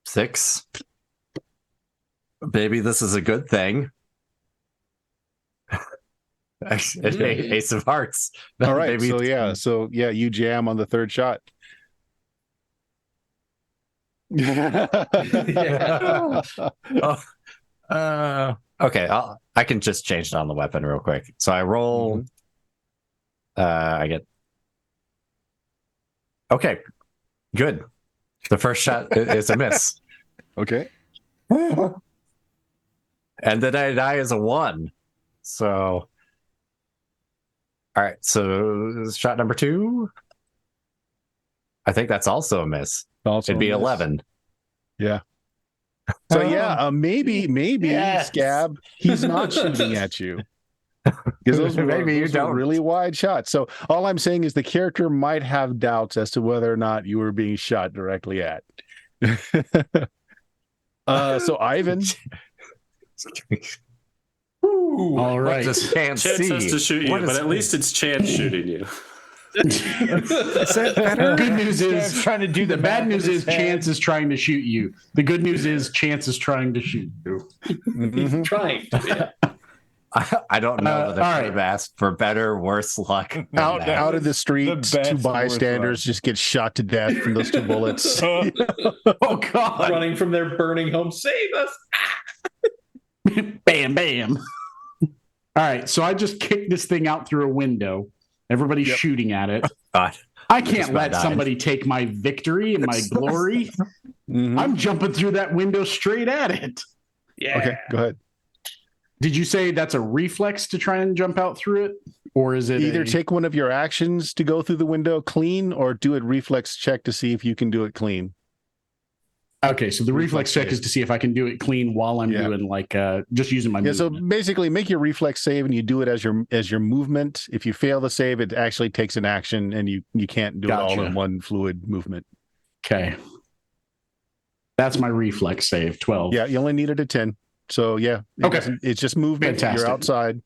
6. Maybe this is a good thing. Ace of Hearts. All right. Maybe so you jam on the 3rd shot. Okay, I can just change it on the weapon real quick. So I roll. I get. Okay, good. The first shot is a miss. Okay. And then I die as a 1. So. All right, so shot number 2. I think that's also a miss. It'd be 11. Yeah. So maybe Scab, he's not shooting at you. Because those were really wide shots. So all I'm saying is the character might have doubts as to whether or not you were being shot directly at. So Ivan. All right. Chance has to shoot you, but at least it's Chance shooting you. Is that better? Good news is trying to do the bad news is Chance is trying to shoot you. The good news is Chance is trying to shoot you. He's trying to. I don't know whether I've asked for better, worse luck. Out of the street, 2 bystanders just get shot to death from those 2 bullets. Oh God! Running from their burning home, save us! Bam, bam. All right, so I just kicked this thing out through a window. Everybody's shooting at it. God. I can't let somebody take my victory and my glory. I'm jumping through that window straight at it. Yeah. Okay, go ahead. Did you say that's a reflex to try and jump out through it? Or is it either take one of your actions to go through the window clean or do a reflex check to see if you can do it clean? Okay, so the reflex check is to see if I can do it clean while I'm doing just using my movement. So basically make your reflex save and you do it as your movement. If you fail the save, it actually takes an action and you can't do it all in one fluid movement. Okay. That's my reflex save, 12. Yeah, you only needed a 10. So it's just movement. Fantastic. You're outside.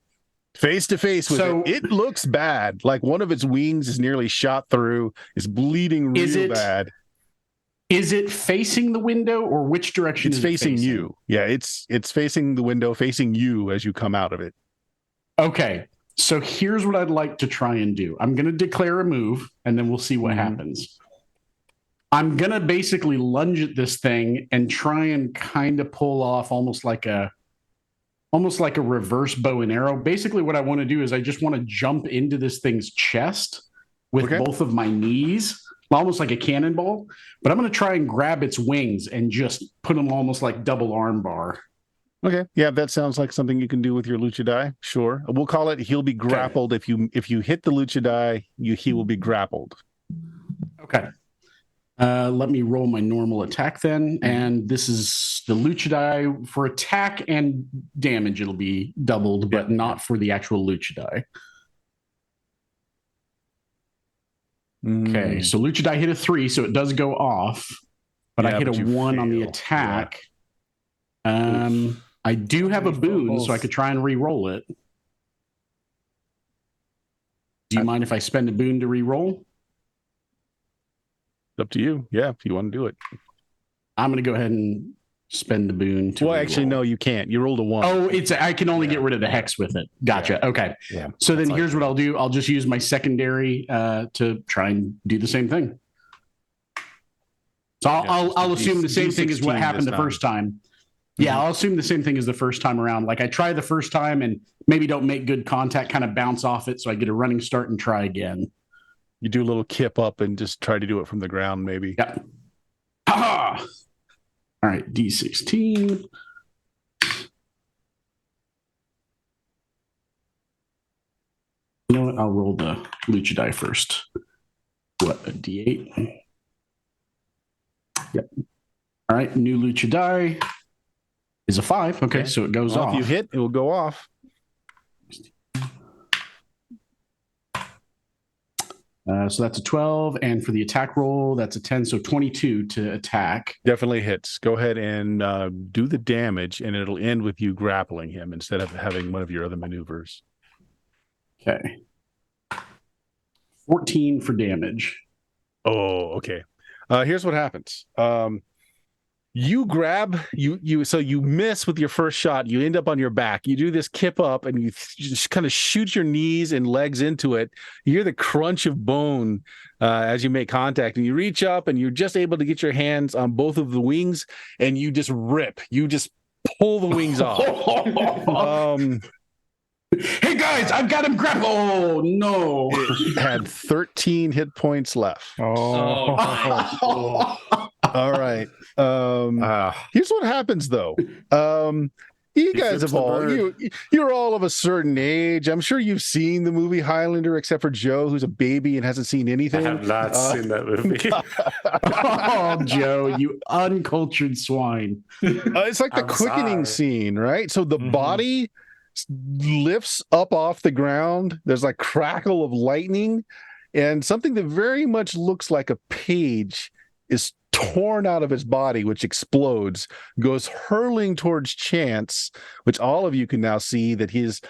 Face to face with it. It looks bad. Like one of its wings is nearly shot through. It's bleeding real bad. Is it facing the window or which direction is it facing? You. Yeah, it's facing the window, facing you as you come out of it. Okay. So here's what I'd like to try and do. I'm going to declare a move and then we'll see what happens. I'm going to basically lunge at this thing and try and kind of pull off almost like a reverse bow and arrow. Basically what I want to do is I just want to jump into this thing's chest with both of my knees, almost like a cannonball, but I'm going to try and grab its wings and just put them almost like double arm bar Okay, yeah, that sounds like something you can do with your lucha die. Sure, we'll call it. He'll be grappled if you hit the lucha die. He will be grappled. Okay. Let me roll my normal attack then. And this is the lucha die for attack and damage. It'll be doubled, but not for the actual lucha die. Okay, so lucha die hit a 3, so it does go off, but I hit a 1 on the attack. I do have a boon, so I could try and re-roll it. Do you mind if I spend a boon to re-roll? Up to you. Yeah, if you want to do it. I'm going to go ahead and spend the boon to Well, actually, no, you can't. You rolled a 1. Oh, I can only get rid of the hex with it. Gotcha. Okay. Yeah. So then here's what I'll do. I'll just use my secondary to try and do the same thing. So I'll assume the same thing as what happened the first time. Yeah, I'll assume the same thing as the first time around. Like I try the first time and maybe don't make good contact, kind of bounce off it, so I get a running start and try again. You do a little kip up and just try to do it from the ground, maybe. Yep. Ha! All right, D16. You know what? I'll roll the lucha die first. What, a D8? Yep. All right, new lucha die is a 5. Okay, so it goes off. If you hit, it will go off. So that's a 12, and for the attack roll, that's a 10, so 22 to attack. Definitely hits. Go ahead and do the damage, and it'll end with you grappling him instead of having one of your other maneuvers. Okay. 14 for damage. Oh, okay. Here's what happens. You grab so you miss with your first shot. You end up on your back. You do this kip up and you just kind of shoot your knees and legs into it. You hear the crunch of bone as you make contact, and you reach up and you're just able to get your hands on both of the wings, and you just rip. You just pull the wings off. Hey guys, I've got him grappled. Oh no! It had 13 hit points left. Oh. All right. Here's what happens though. You guys have all you're all of a certain age. I'm sure you've seen the movie Highlander, except for Joe, who's a baby and hasn't seen anything. I have not seen that movie. Oh, Joe, you uncultured swine. It's like the quickening scene, right? So the body lifts up off the ground. There's like crackle of lightning, and something that very much looks like a page is torn out of his body, which explodes, goes hurling towards Chance, which all of you can now see that he's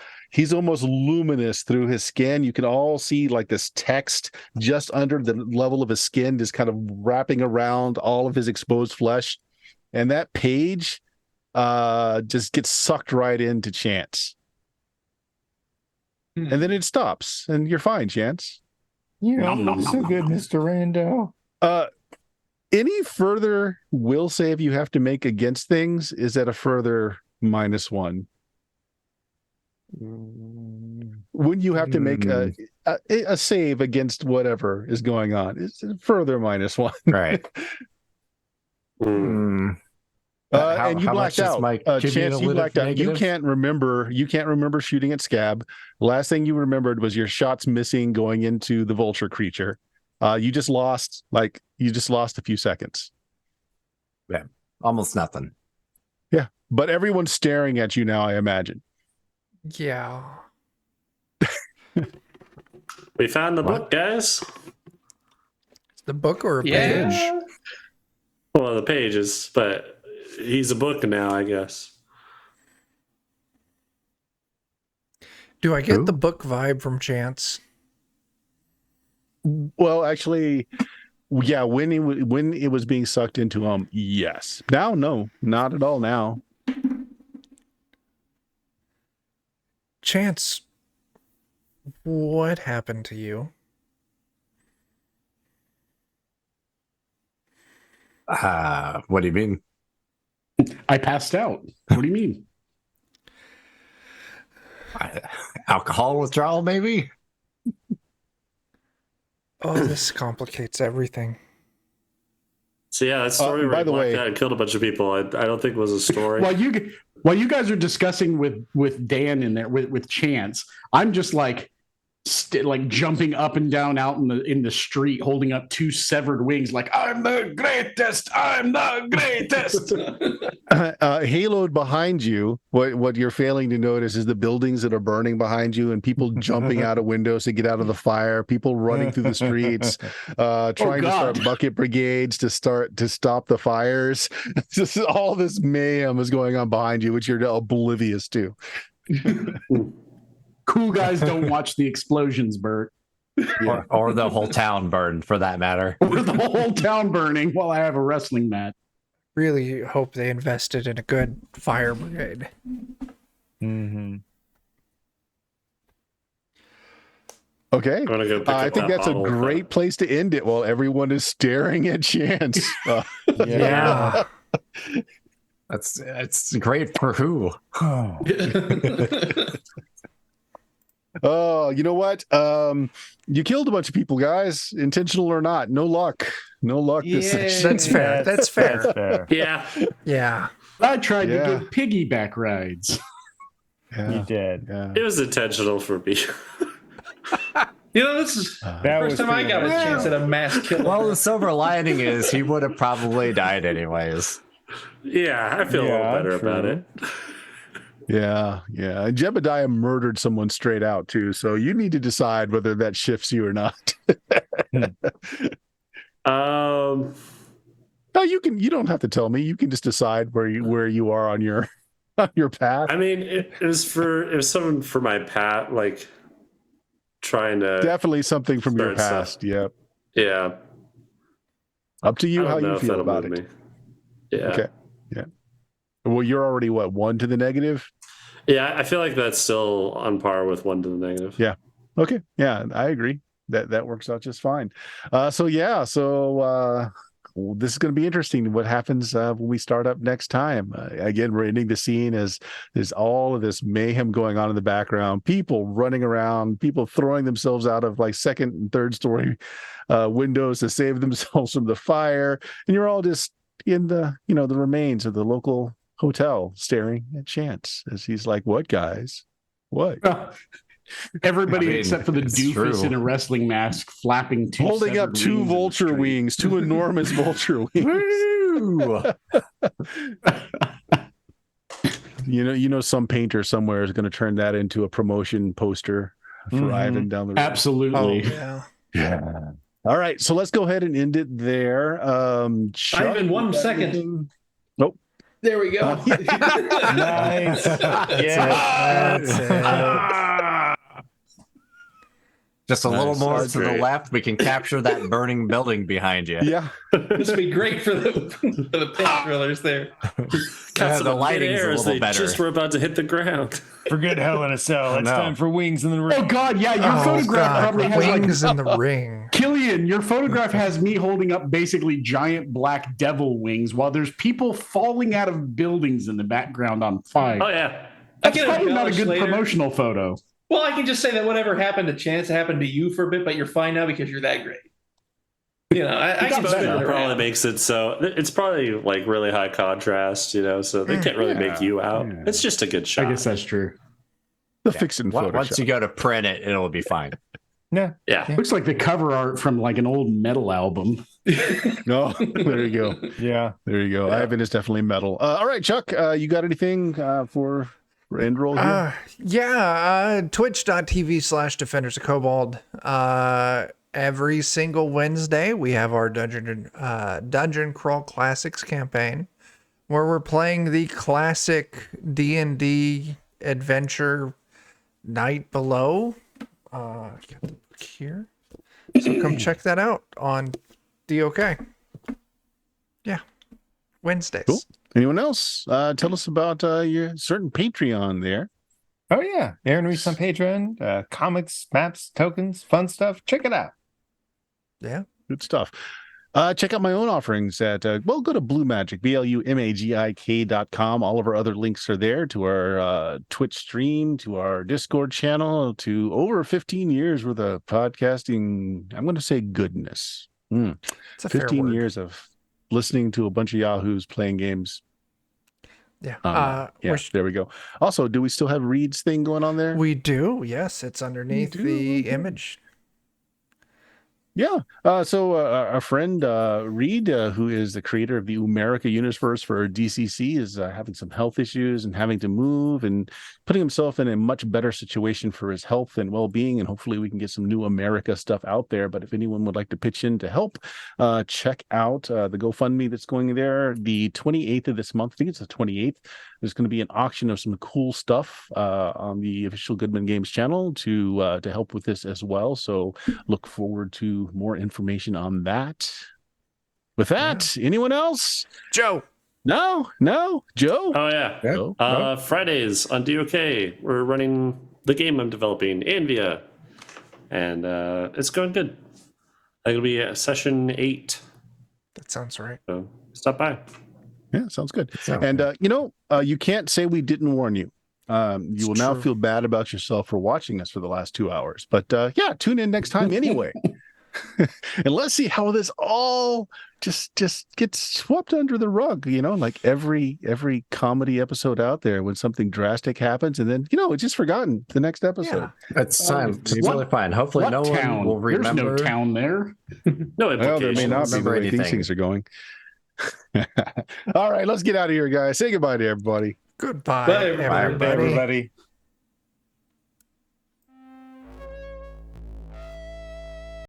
almost luminous through his skin. You can all see like this text just under the level of his skin, just kind of wrapping around all of his exposed flesh. And that page just gets sucked right into Chance. And then it stops, and you're fine, Chance. Yeah, so good, Mr. Rando. Any further will save you have to make against things is at a further -1. When you have to make a save against whatever is going on, it's a further -1. Right. And you blacked out. Chance, you blacked out. You can't remember shooting at Scab. The last thing you remembered was your shots missing going into the vulture creature. You just lost a few seconds. Yeah, almost nothing. Yeah, but everyone's staring at you now, I imagine. Yeah. We found the book, guys. The book or a Yeah. page? Well, the pages, but he's a book now, I guess. Do I get the book vibe from Chance? Well, actually, yeah. When it was being sucked into him, yes. Now, no, not at all. Now, Chance, what happened to you? What do you mean? I passed out. What do you mean? Alcohol withdrawal, maybe? Oh, this complicates everything. So yeah, that story where by he the blacked way- out and killed a bunch of people, I don't think was a story. While you guys are discussing with Dan in there with Chance, I'm just like jumping up and down out in the street, holding up two severed wings, like I'm the greatest. I'm the greatest. Haloed behind you, what you're failing to notice is the buildings that are burning behind you and people jumping out of windows to get out of the fire, people running through the streets, trying to start bucket brigades to stop the fires. All this mayhem is going on behind you, which you're oblivious to. Cool guys don't watch the explosions, Bert. Yeah. Or the whole town burned, for that matter. Or the whole town burning while I have a wrestling match. Really hope they invested in a good fire brigade. Mm-hmm. Okay. I'm gonna go pick I up think that that's a bottle of great place to end it while everyone is staring at Chance. Yeah. It's great for who? Oh, you know what? You killed a bunch of people, guys, intentional or not. No luck. No luck this session. That's fair. That's fair. That's fair. Yeah. Yeah. I tried to Yeah. get piggyback rides. You did. Yeah. It was intentional for me. This is That the was first time I got a pretty chance at a mass kill. Well, the silver lining is he would have probably died anyways. Yeah, I feel a little better about true. it. Yeah, yeah. And Jebediah murdered someone straight out too, so you need to decide whether that shifts you or not. Um, No, you can. You don't have to tell me. You can just decide where you are on your path. I mean, it was something for my pat, like trying to. Definitely something from your Start past. Yep. Yeah. Up to you I how don't know you if feel that'll about move it. me. Yeah. Okay. Yeah. Well, you're already what, 1 to the negative? Yeah, I feel like that's still on par with 1 to the negative. Yeah. Okay. Yeah, I agree. That works out just fine. So this is going to be interesting. What happens when we start up next time? Again, we're ending the scene as there's all of this mayhem going on in the background. People running around, people throwing themselves out of like second and third story windows to save themselves from the fire, and you're all just in the the remains of the local hotel, staring at Chance as he's like, "What, guys? What?" Everybody except for the it's doofus true. in a wrestling mask flapping two Holding up severed two wings in the vulture street. wings, two enormous vulture wings. Woo! You know, some painter somewhere is going to turn that into a promotion poster for Mhm. Ivan down the road. Oh, Absolutely. yeah. Yeah. All right, so let's go ahead and end it there. Chuck, Ivan, 1 you got second. anything? Nope. There we go. Nice. That's it. Just a little Nice. more That's to the great. left, we can capture that burning building behind you. Yeah. This would be great for the paint thrillers there. Cut the lighting's midair a as little they better. just were about to hit the ground. Forget Hell in a Cell. It's no. time for Wings in the Oh Ring. God, yeah, your Oh, photograph God. probably has like Wings in the ring. Killian, your photograph has me holding up basically giant black devil wings while there's people falling out of buildings in the background on fire. Oh yeah. That's I can probably not a embellish good later. promotional photo. Well, I can just say that whatever happened to Chance happened to you for a bit, but you're fine now because you're that great. I got can better. spin it That probably around. makes it so it's probably like really high contrast, so they can't really make you out. Yeah. It's just a good shot. I guess that's true. The fix in Photoshop. Once you go to print it, it'll be fine. Yeah. Yeah. Looks like the cover art from like an old metal album. No, there you go. Yeah. There you go. Ivan is definitely metal. All right, Chuck, you got anything for end roll here? Twitch.tv/Defenders of Kobold. Every single Wednesday, we have our Dungeon Crawl Classics campaign, where we're playing the classic D&D adventure Night Below. Got the book here. So come check that out on DOK. Yeah. Wednesdays. Cool. Anyone else? Tell us about your certain Patreon there. Oh, yeah. Aaron Reese on Patreon. Comics, maps, tokens, fun stuff. Check it out. Yeah. Good stuff. Check out my own offerings at, go to Blue Magic, BLUMAGIK.com. All of our other links are there to our Twitch stream, to our Discord channel, to over 15 years worth of podcasting. I'm going to say goodness. It's a fair 15 word. years of listening to a bunch of yahoos playing games. Yeah. Yeah, there we go. Also, do we still have Reed's thing going on there? We do. Yes, it's underneath the image. Yeah. So our friend Reed, who is the creator of the America Universe for DCC, is having some health issues and having to move and putting himself in a much better situation for his health and well-being. And hopefully we can get some new America stuff out there. But if anyone would like to pitch in to help, check out the GoFundMe that's going there. The 28th of this month, I think it's the 28th, there's going to be an auction of some cool stuff on the official Goodman Games channel to help with this as well. So look forward to more information on that. With that, anyone else? Joe. No, Joe. Oh yeah. No? Fridays on DOK, we're running the game I'm developing, Anvia, and it's going good. I think it'll be session 8. That sounds right. So stop by. Yeah, sounds good. You can't say we didn't warn you. You will now feel bad about yourself for watching us for the last 2 hours. But yeah, tune in next time anyway. And let's see how this all just gets swept under the rug, like every comedy episode out there when something drastic happens and then, it's just forgotten the next episode. Yeah. It's totally fine. Hopefully no one will remember. There's no town there. No implications. Well, there may not be the way anything. these things are going. All right, let's get out of here, guys. Say goodbye to everybody. Goodbye, Bye, everybody. everybody. Bye, everybody.